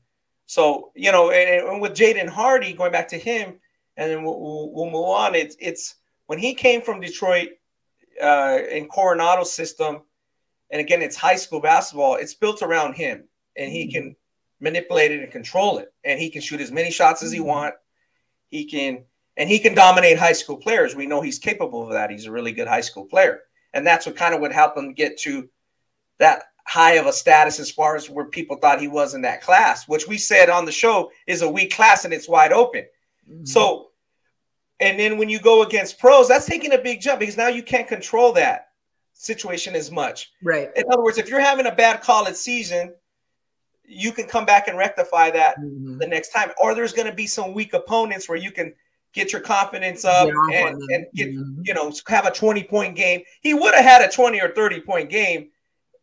So, you know, and with Jaden Hardy, going back to him, and then we'll move on. It's when he came from Detroit in Coronado's system, and again, it's high school basketball. It's built around him, and he can manipulate it and control it, and he can shoot as many shots as he wants. He can dominate high school players. We know he's capable of that. He's a really good high school player, and that's what kind of would help him get to that high of a status as far as where people thought he was in that class, which we said on the show is a weak class and it's wide open. So, and then when you go against pros, that's taking a big jump because now you can't control that situation as much. Right. In other words, if you're having a bad college season, you can come back and rectify that the next time. Or there's going to be some weak opponents where you can get your confidence up and get, you know, have a 20-point game. He would have had a 20 or 30-point game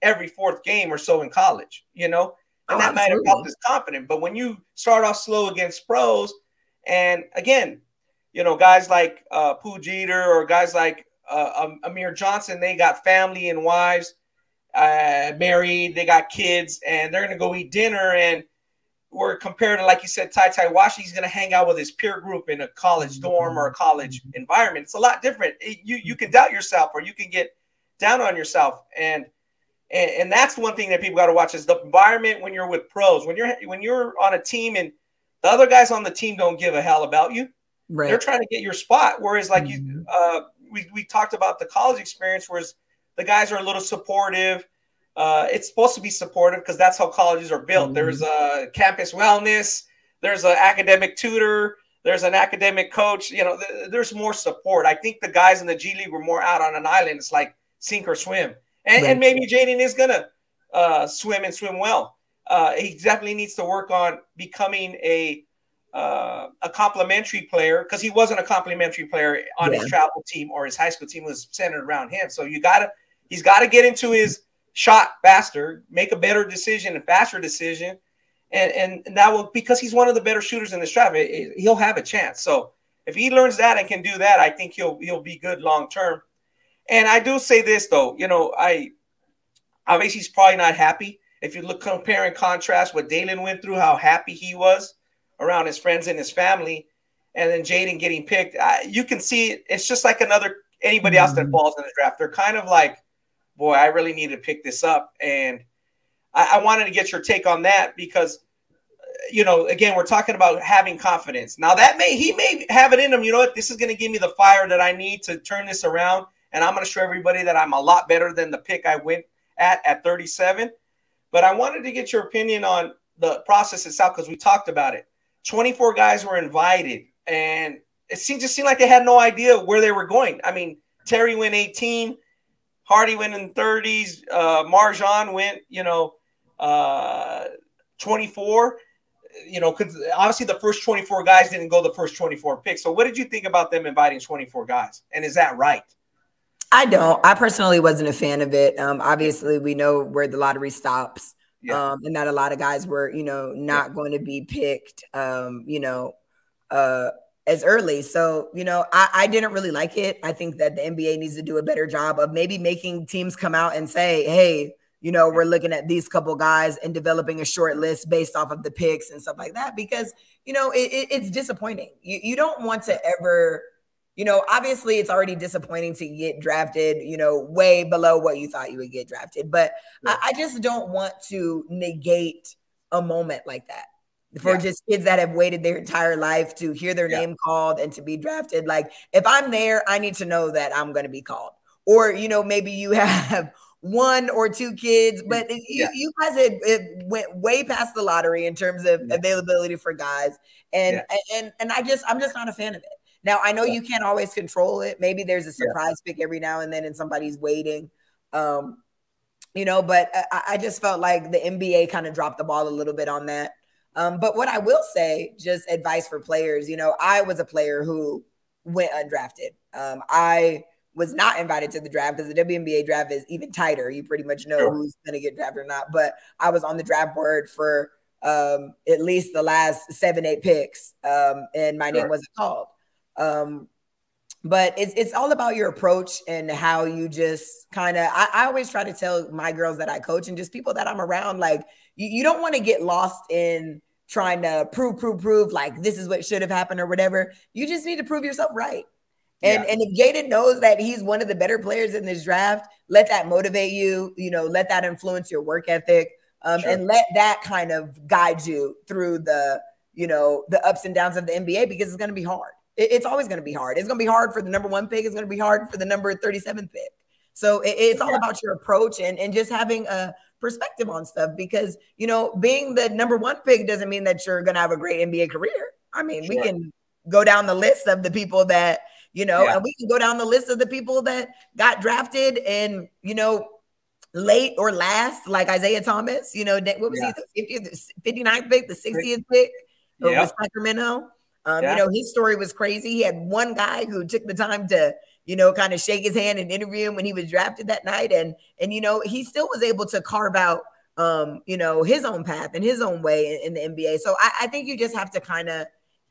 every fourth game or so in college, you know, and that might have helped his confidence. But when you start off slow against pros, and again, you know, guys like Pooh Jeter or guys like Amir Johnson, they got family and wives, married, they got kids, and they're going to go eat dinner. And we're compared to, like you said, Ty Washington, he's going to hang out with his peer group in a college dorm or a college environment. It's a lot different. You can doubt yourself or you can get down on yourself. And that's one thing that people got to watch is the environment when you're with pros. When you're on a team and the other guys on the team don't give a hell about you. Right. They're trying to get your spot. Whereas like we talked about the college experience, whereas the guys are a little supportive. It's supposed to be supportive because that's how colleges are built. There's a campus wellness. There's an academic tutor. There's an academic coach. You know, there's more support. I think the guys in the G League were more out on an island. It's like sink or swim. And maybe Jaden is going to swim and swim well. He definitely needs to work on becoming a complimentary player because he wasn't a complimentary player on his travel team or his high school team. Was centered around him. So he's got to get into his shot faster, make a better decision, a faster decision. And that will, because he's one of the better shooters in this draft, he'll have a chance. So if he learns that and can do that, I think he'll be good long-term. And I do say this, though, you know, obviously he's probably not happy. If you look, compare and contrast what Dalen went through, how happy he was around his friends and his family, and then Jaden getting picked, you can see it's just like anybody else that falls in the draft. They're kind of like, boy, I really need to pick this up. And I wanted to get your take on that because, you know, again, we're talking about having confidence. Now he may have it in him. You know what? This is going to give me the fire that I need to turn this around. And I'm going to show everybody that I'm a lot better than the pick I went at 37. But I wanted to get your opinion on the process itself because we talked about it. 24 guys were invited, and it just seemed like they had no idea where they were going. I mean, Terry went 18, Hardy went in 30s, Marjan went, 24. You know, because obviously the first 24 guys didn't go the first 24 picks. So what did you think about them inviting 24 guys? And is that right? I personally wasn't a fan of it. Obviously, we know where the lottery stops, and that a lot of guys were, not going to be picked, as early. So, I didn't really like it. I think that the NBA needs to do a better job of maybe making teams come out and say, hey, we're looking at these couple guys and developing a short list based off of the picks and stuff like that, because, it's disappointing. You don't want to ever – obviously it's already disappointing to get drafted, way below what you thought you would get drafted. But I just don't want to negate a moment like that for just kids that have waited their entire life to hear their name called and to be drafted. Like, if I'm there, I need to know that I'm going to be called. Or, maybe you have one or two kids, but you guys it went way past the lottery in terms of availability for guys. And I'm just not a fan of it. Now, I know you can't always control it. Maybe there's a surprise pick every now and then and somebody's waiting, but I just felt like the NBA kind of dropped the ball a little bit on that. But what I will say, just advice for players, you know, I was a player who went undrafted. I was not invited to the draft because the WNBA draft is even tighter. You pretty much know who's going to get drafted or not. But I was on the draft board for at least the last 7-8 picks, and my name wasn't called. But it's all about your approach and how you just kind of, I always try to tell my girls that I coach and just people that I'm around, like, you don't want to get lost in trying to prove, like this is what should have happened or whatever. You just need to prove yourself right. And if Jaden knows that he's one of the better players in this draft, let that motivate you, you know, let that influence your work ethic, and let that kind of guide you through the, you know, the ups and downs of the NBA, because it's going to be hard. It's always going to be hard. It's going to be hard for the number 1 pick. It's going to be hard for the number 37th pick. So it's all about your approach and just having a perspective on stuff, because, you know, being the number 1 pick doesn't mean that you're going to have a great NBA career. I mean, we can go down the list of the people that, you know, and we can go down the list of the people that got drafted and, you know, late or last, like Isaiah Thomas, you know, what was he, the 59th pick, the 60th pick with Sacramento? You know, his story was crazy. He had one guy who took the time to, you know, kind of shake his hand and interview him when he was drafted that night. And you know, he still was able to carve out, you know, his own path and his own way in the NBA. So I think you just have to kind of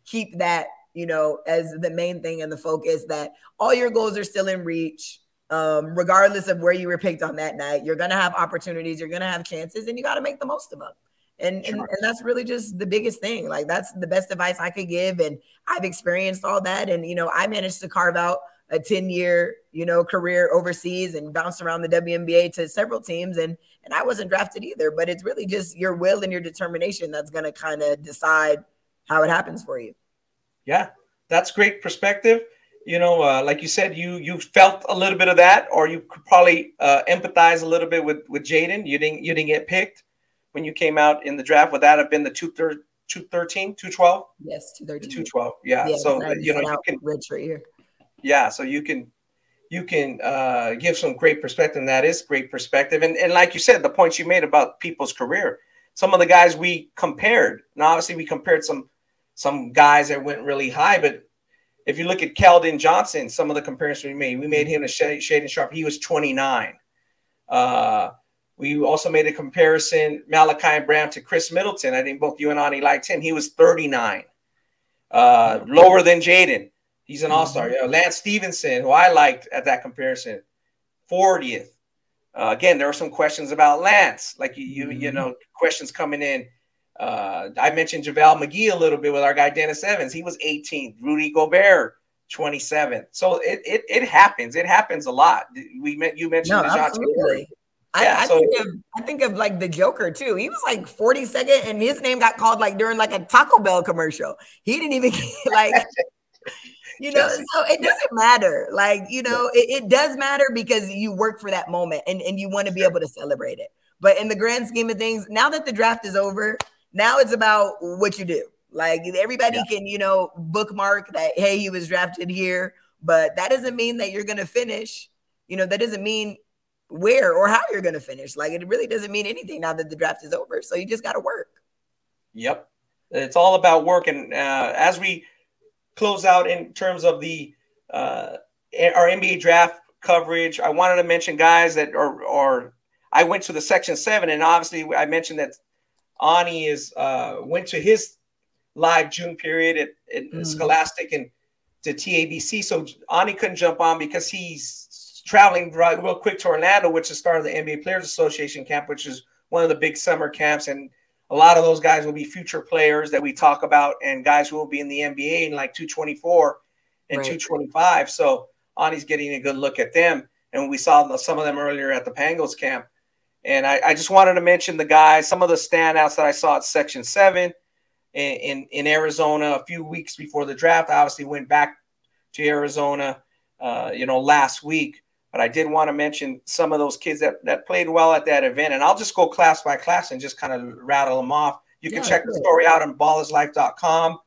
keep that, you know, as the main thing and the focus, that all your goals are still in reach. Regardless of where you were picked on that night, you're going to have opportunities, you're going to have chances, and you got to make the most of them. And that's really just the biggest thing. Like, that's the best advice I could give. And I've experienced all that. And, you know, I managed to carve out a 10-year, you know, career overseas and bounce around the WNBA to several teams. And I wasn't drafted either, but it's really just your will and your determination that's going to kind of decide how it happens for you. Yeah, that's great perspective. You know, like you said, you felt a little bit of that, or you could probably empathize a little bit with Jaden. You didn't get picked when you came out in the draft. Would that have been the 213, 212? Yes, 213. 212. Yeah. So you know, you can redshirt here. Yeah, so you can give some great perspective, and that is great perspective. And like you said, the points you made about people's career, some of the guys we compared. Now, obviously, we compared some guys that went really high, but if you look at Keldon Johnson, some of the comparisons we made him to Shaden Sharp. He was 29. We also made a comparison, Malachi Brown to Chris Middleton. I think both you and Ani liked him. He was 39, lower than Jaden. He's an all-star. Lance Stevenson, who I liked at that comparison, 40th. Again, there were some questions about Lance, like you know, questions coming in. I mentioned JaVale McGee a little bit with our guy Dennis Evans. He was 18th. Rudy Gobert, 27th. So it happens. It happens a lot. You mentioned DeJounte Murray. I think of like the Joker too. He was like 42nd, and his name got called like during like a Taco Bell commercial. He didn't even like, you know. So it doesn't matter. Like, you know, it does matter because you work for that moment and you want to be able to celebrate it. But in the grand scheme of things, now that the draft is over, now it's about what you do. Like, everybody can, you know, bookmark that, hey, he was drafted here, but that doesn't mean that you're going to finish. You know, that doesn't mean where or how you're going to finish. Like, it really doesn't mean anything now that the draft is over. So you just got to work. Yep. It's all about work. And as we close out in terms of the our NBA draft coverage, I wanted to mention guys that are I went to the Section 7, and obviously I mentioned that Ani went to his live June period at Scholastic and to TABC. So Ani couldn't jump on because he's traveling real quick to Orlando, which is the start of the NBA Players Association camp, which is one of the big summer camps. And a lot of those guys will be future players that we talk about, and guys who will be in the NBA in like 224 and 225. So Ani's getting a good look at them. And we saw some of them earlier at the Pangos camp. And I just wanted to mention the guys, some of the standouts that I saw at Section 7 in Arizona a few weeks before the draft. I obviously went back to Arizona, you know, last week. But I did want to mention some of those kids that played well at that event. And I'll just go class by class and just kind of rattle them off. You can check the story out on ballislife.com.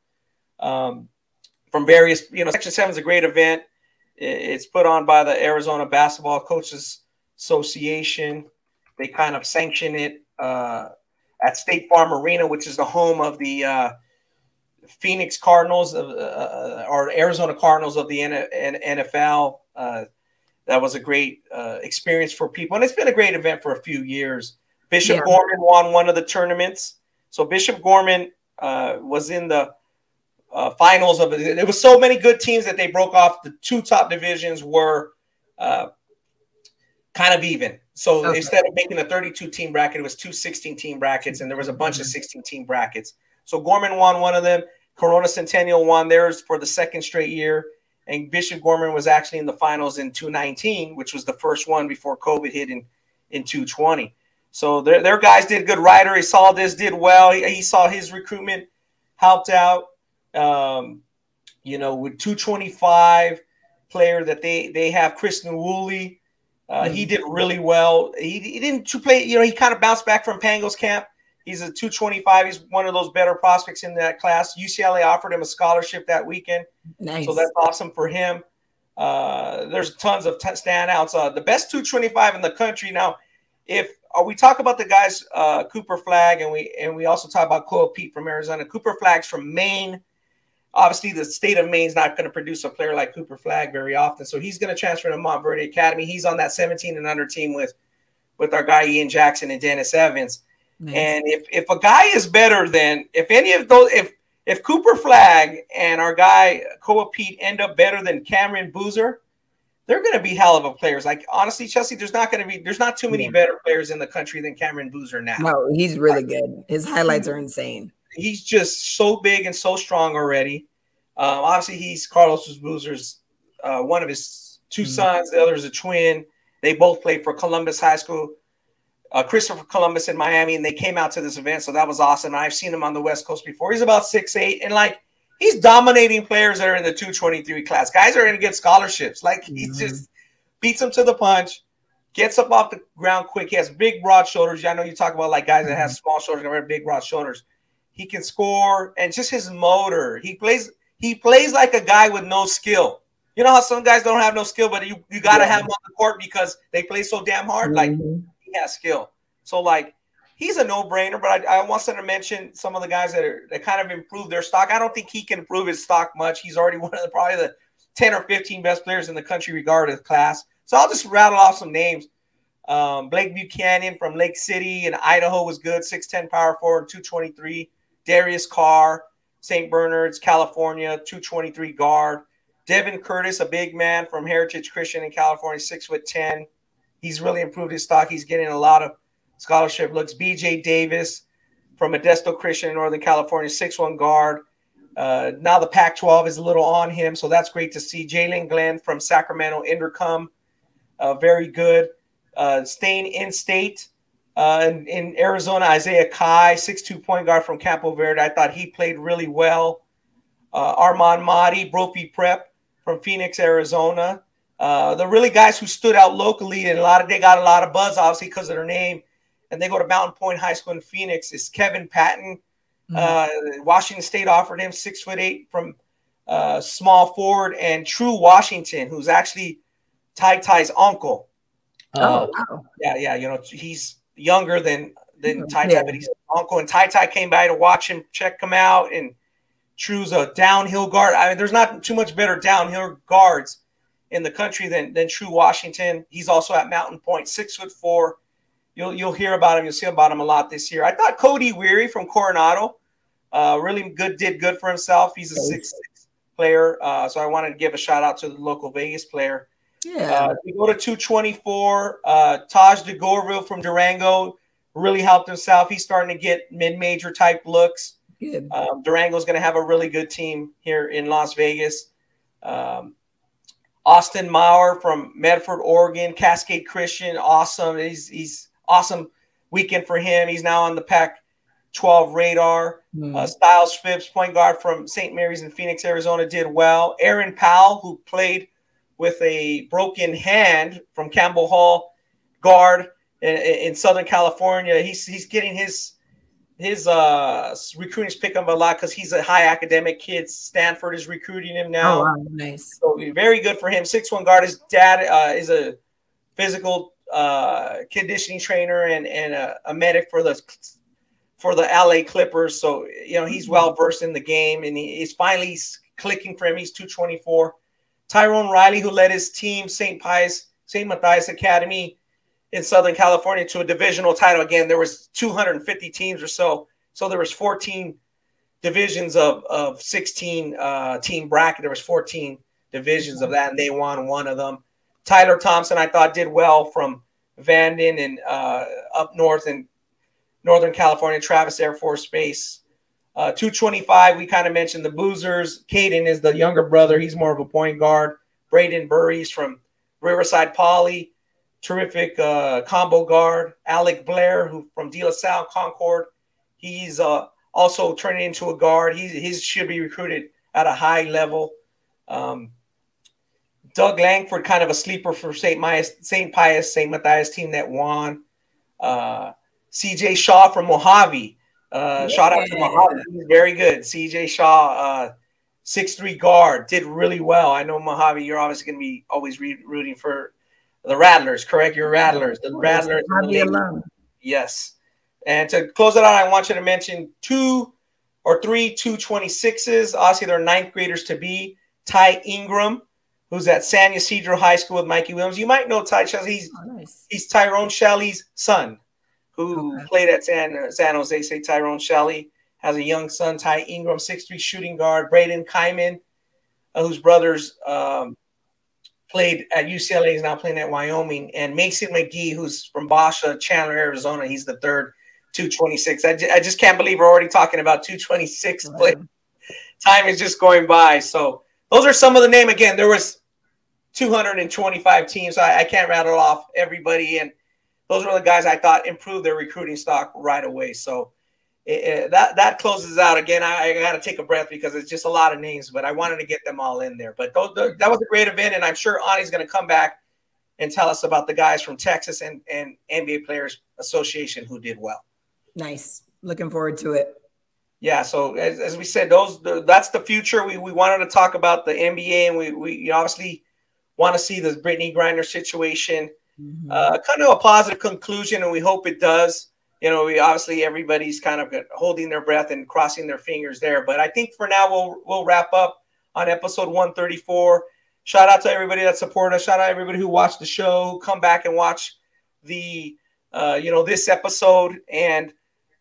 From various, you know, Section 7 is a great event. It's put on by the Arizona Basketball Coaches Association. They kind of sanction it at State Farm Arena, which is the home of the Phoenix Cardinals or Arizona Cardinals of the NFL. That was a great experience for people, and it's been a great event for a few years. Bishop Gorman won one of the tournaments. So Bishop Gorman was in the finals of it. There was so many good teams that they broke off. The two top divisions were kind of even. So instead of making a 32-team bracket, it was two 16-team brackets, and there was a bunch of 16-team brackets. So Gorman won one of them. Corona Centennial won theirs for the second straight year, and Bishop Gorman was actually in the finals in 2019, which was the first one before COVID hit in 2020. So their guys did good. Ryder Isaldes did well. He saw his recruitment helped out. With 225 player that they have, Chris Nwuli. He did really well. He didn't play, he kind of bounced back from Pango's camp. He's a 225. He's one of those better prospects in that class. UCLA offered him a scholarship that weekend. Nice. So that's awesome for him. There's tons of standouts. The best 225 in the country. Now, if we talk about the guys, Cooper Flagg, and we also talk about Coyle Pete from Arizona. Cooper Flagg's from Maine. Obviously, the state of Maine's not going to produce a player like Cooper Flagg very often, so he's going to transfer to Montverde Academy. He's on that 17 and under team with our guy Ian Jackson and Dennis Evans. Nice. And if a guy is better than if Cooper Flagg and our guy Coyle Pete end up better than Cameron Boozer, they're going to be hell of a players. Like, honestly, Chelsea, there's not too many better players in the country than Cameron Boozer now. No, he's really good. His highlights are insane. He's just so big and so strong already. Obviously, he's Carlos Boozer's one of his two sons. The other is a twin. They both played for Columbus High School, Christopher Columbus in Miami, and they came out to this event. So that was awesome. I've seen him on the West Coast before. He's about 6'8", and he's dominating players that are in the 223 class. Guys are going to get scholarships. He just beats them to the punch, gets up off the ground quick. He has big, broad shoulders. I know you talk about guys that have small shoulders and have big, broad shoulders. He can score, and just his motor. He plays like a guy with no skill. You know how some guys don't have no skill, but you got to have them on the court because they play so damn hard. He has skill. So he's a no-brainer. But I wanted to mention some of the guys that kind of improved their stock. I don't think he can improve his stock much. He's already one of probably the 10 or 15 best players in the country regardless of class. So I'll just rattle off some names. Blake Buchanan from Lake City in Idaho was good, 6'10", power forward, 223. Darius Carr, St. Bernard's, California, 223 guard. Devin Curtis, a big man from Heritage Christian in California, 6'10". He's really improved his stock. He's getting a lot of scholarship looks. BJ Davis from Modesto Christian in Northern California, 6'1" guard. Now the Pac-12 is a little on him, so that's great to see. Jalen Glenn from Sacramento Intercom, very good. Staying in state. In Arizona, Isaiah Kai, 6'2" point guard from Campo Verde. I thought he played really well. Armand Mahdi, Brophy Prep from Phoenix, Arizona. The really guys who stood out locally, and they got a lot of buzz, obviously, because of their name, and they go to Mountain Point High School in Phoenix, is Kevin Patton. Washington State offered him 6'8" from small forward, and True Washington, who's actually Ty Ty's uncle. Oh, wow. Yeah, he's younger than Ty Ty, but he's uncle. And Ty Ty came by to watch him, check him out. And True's a downhill guard. I mean, there's not too much better downhill guards in the country than True Washington. He's also at Mountain Point, 6'4". You'll hear about him. You'll see about him a lot this year. I thought Cody Weary from Coronado really did good for himself. He's a 6'6" player. So I wanted to give a shout out to the local Vegas player. Yeah. We go to 224. Taj DeGorville from Durango really helped himself. He's starting to get mid-major type looks. Good. Durango's going to have a really good team here in Las Vegas. Austin Maurer from Medford, Oregon, Cascade Christian, awesome. He's awesome weekend for him. He's now on the Pac-12 radar. Styles Phipps, point guard from St. Mary's in Phoenix, Arizona, did well. Aaron Powell, who played with a broken hand from Campbell Hall, guard in Southern California. He's getting his recruiting's picking up a lot because he's a high academic kid. Stanford is recruiting him now. Oh, wow, nice. So very good for him. 6'1" guard. His dad is a physical conditioning trainer and a medic for for the LA Clippers. So, he's well versed in the game, and he's finally clicking for him. He's 224. Tyrone Riley, who led his team, St. Matthias Academy in Southern California, to a divisional title. Again, there was 250 teams or so. So there was 14 divisions of 16 team bracket. There was 14 divisions of that, and they won one of them. Tyler Thompson, I thought, did well from Vanden and up north in Northern California, Travis Air Force Base. 225, we kind of mentioned the Boozers. Caden is the younger brother. He's more of a point guard. Braden Burries from Riverside Poly, terrific combo guard. Alec Blair, who from De La Salle Concord. He's also turning into a guard. He should be recruited at a high level. Doug Langford, kind of a sleeper for St. Matthias team that won. CJ Shaw from Mojave. Shout out to Mojave. He's very good. CJ Shaw, 6'3" guard, did really well. I know Mojave, you're obviously going to be always rooting for the Rattlers, correct? Your Rattlers. The Rattlers. Yes. And to close it out, I want you to mention 2 or 3 226s. Obviously, they're ninth graders to be. Ty Ingram, who's at San Ysidro High School with Mikey Williams. You might know Ty Shelley. He's Tyrone Shelley's son, who played at San Jose. Say Tyrone Shelley has a young son, Ty Ingram, 6'3" shooting guard. Braden Kyman, whose brothers played at UCLA, is now playing at Wyoming. And Mason McGee, who's from Basha, Chandler, Arizona. He's the third 226. I just can't believe we're already talking about 226 play. Time is just going by. So those are some of the name. Again, there was 225 teams. So I can't rattle off everybody. And those were the guys I thought improved their recruiting stock right away. So that closes out. Again, I got to take a breath because it's just a lot of names, but I wanted to get them all in there. But that was a great event, and I'm sure Ani's going to come back and tell us about the guys from Texas and NBA Players Association who did well. Nice. Looking forward to it. Yeah, so as we said, that's the future. We wanted to talk about the NBA, and we obviously want to see this Brittney Griner situation kind of a positive conclusion, and we hope it does. We obviously everybody's kind of holding their breath and crossing their fingers there. But I think for now we'll wrap up on episode 134. Shout out to everybody that supported us. Shout out to everybody who watched the show. Come back and watch the this episode, and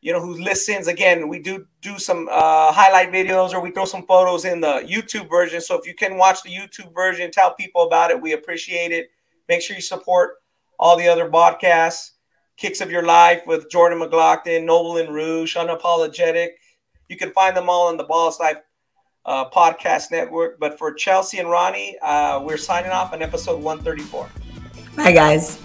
who listens. Again, we do some highlight videos, or we throw some photos in the YouTube version. So if you can watch the YouTube version, tell people about it. We appreciate it. Make sure you support all the other podcasts. Kicks of Your Life with Jordan McLaughlin, Noble and Rouge, Unapologetic. You can find them all on the Ballislife podcast network. But for Chelsea and Ronnie, we're signing off on episode 134. Bye, guys.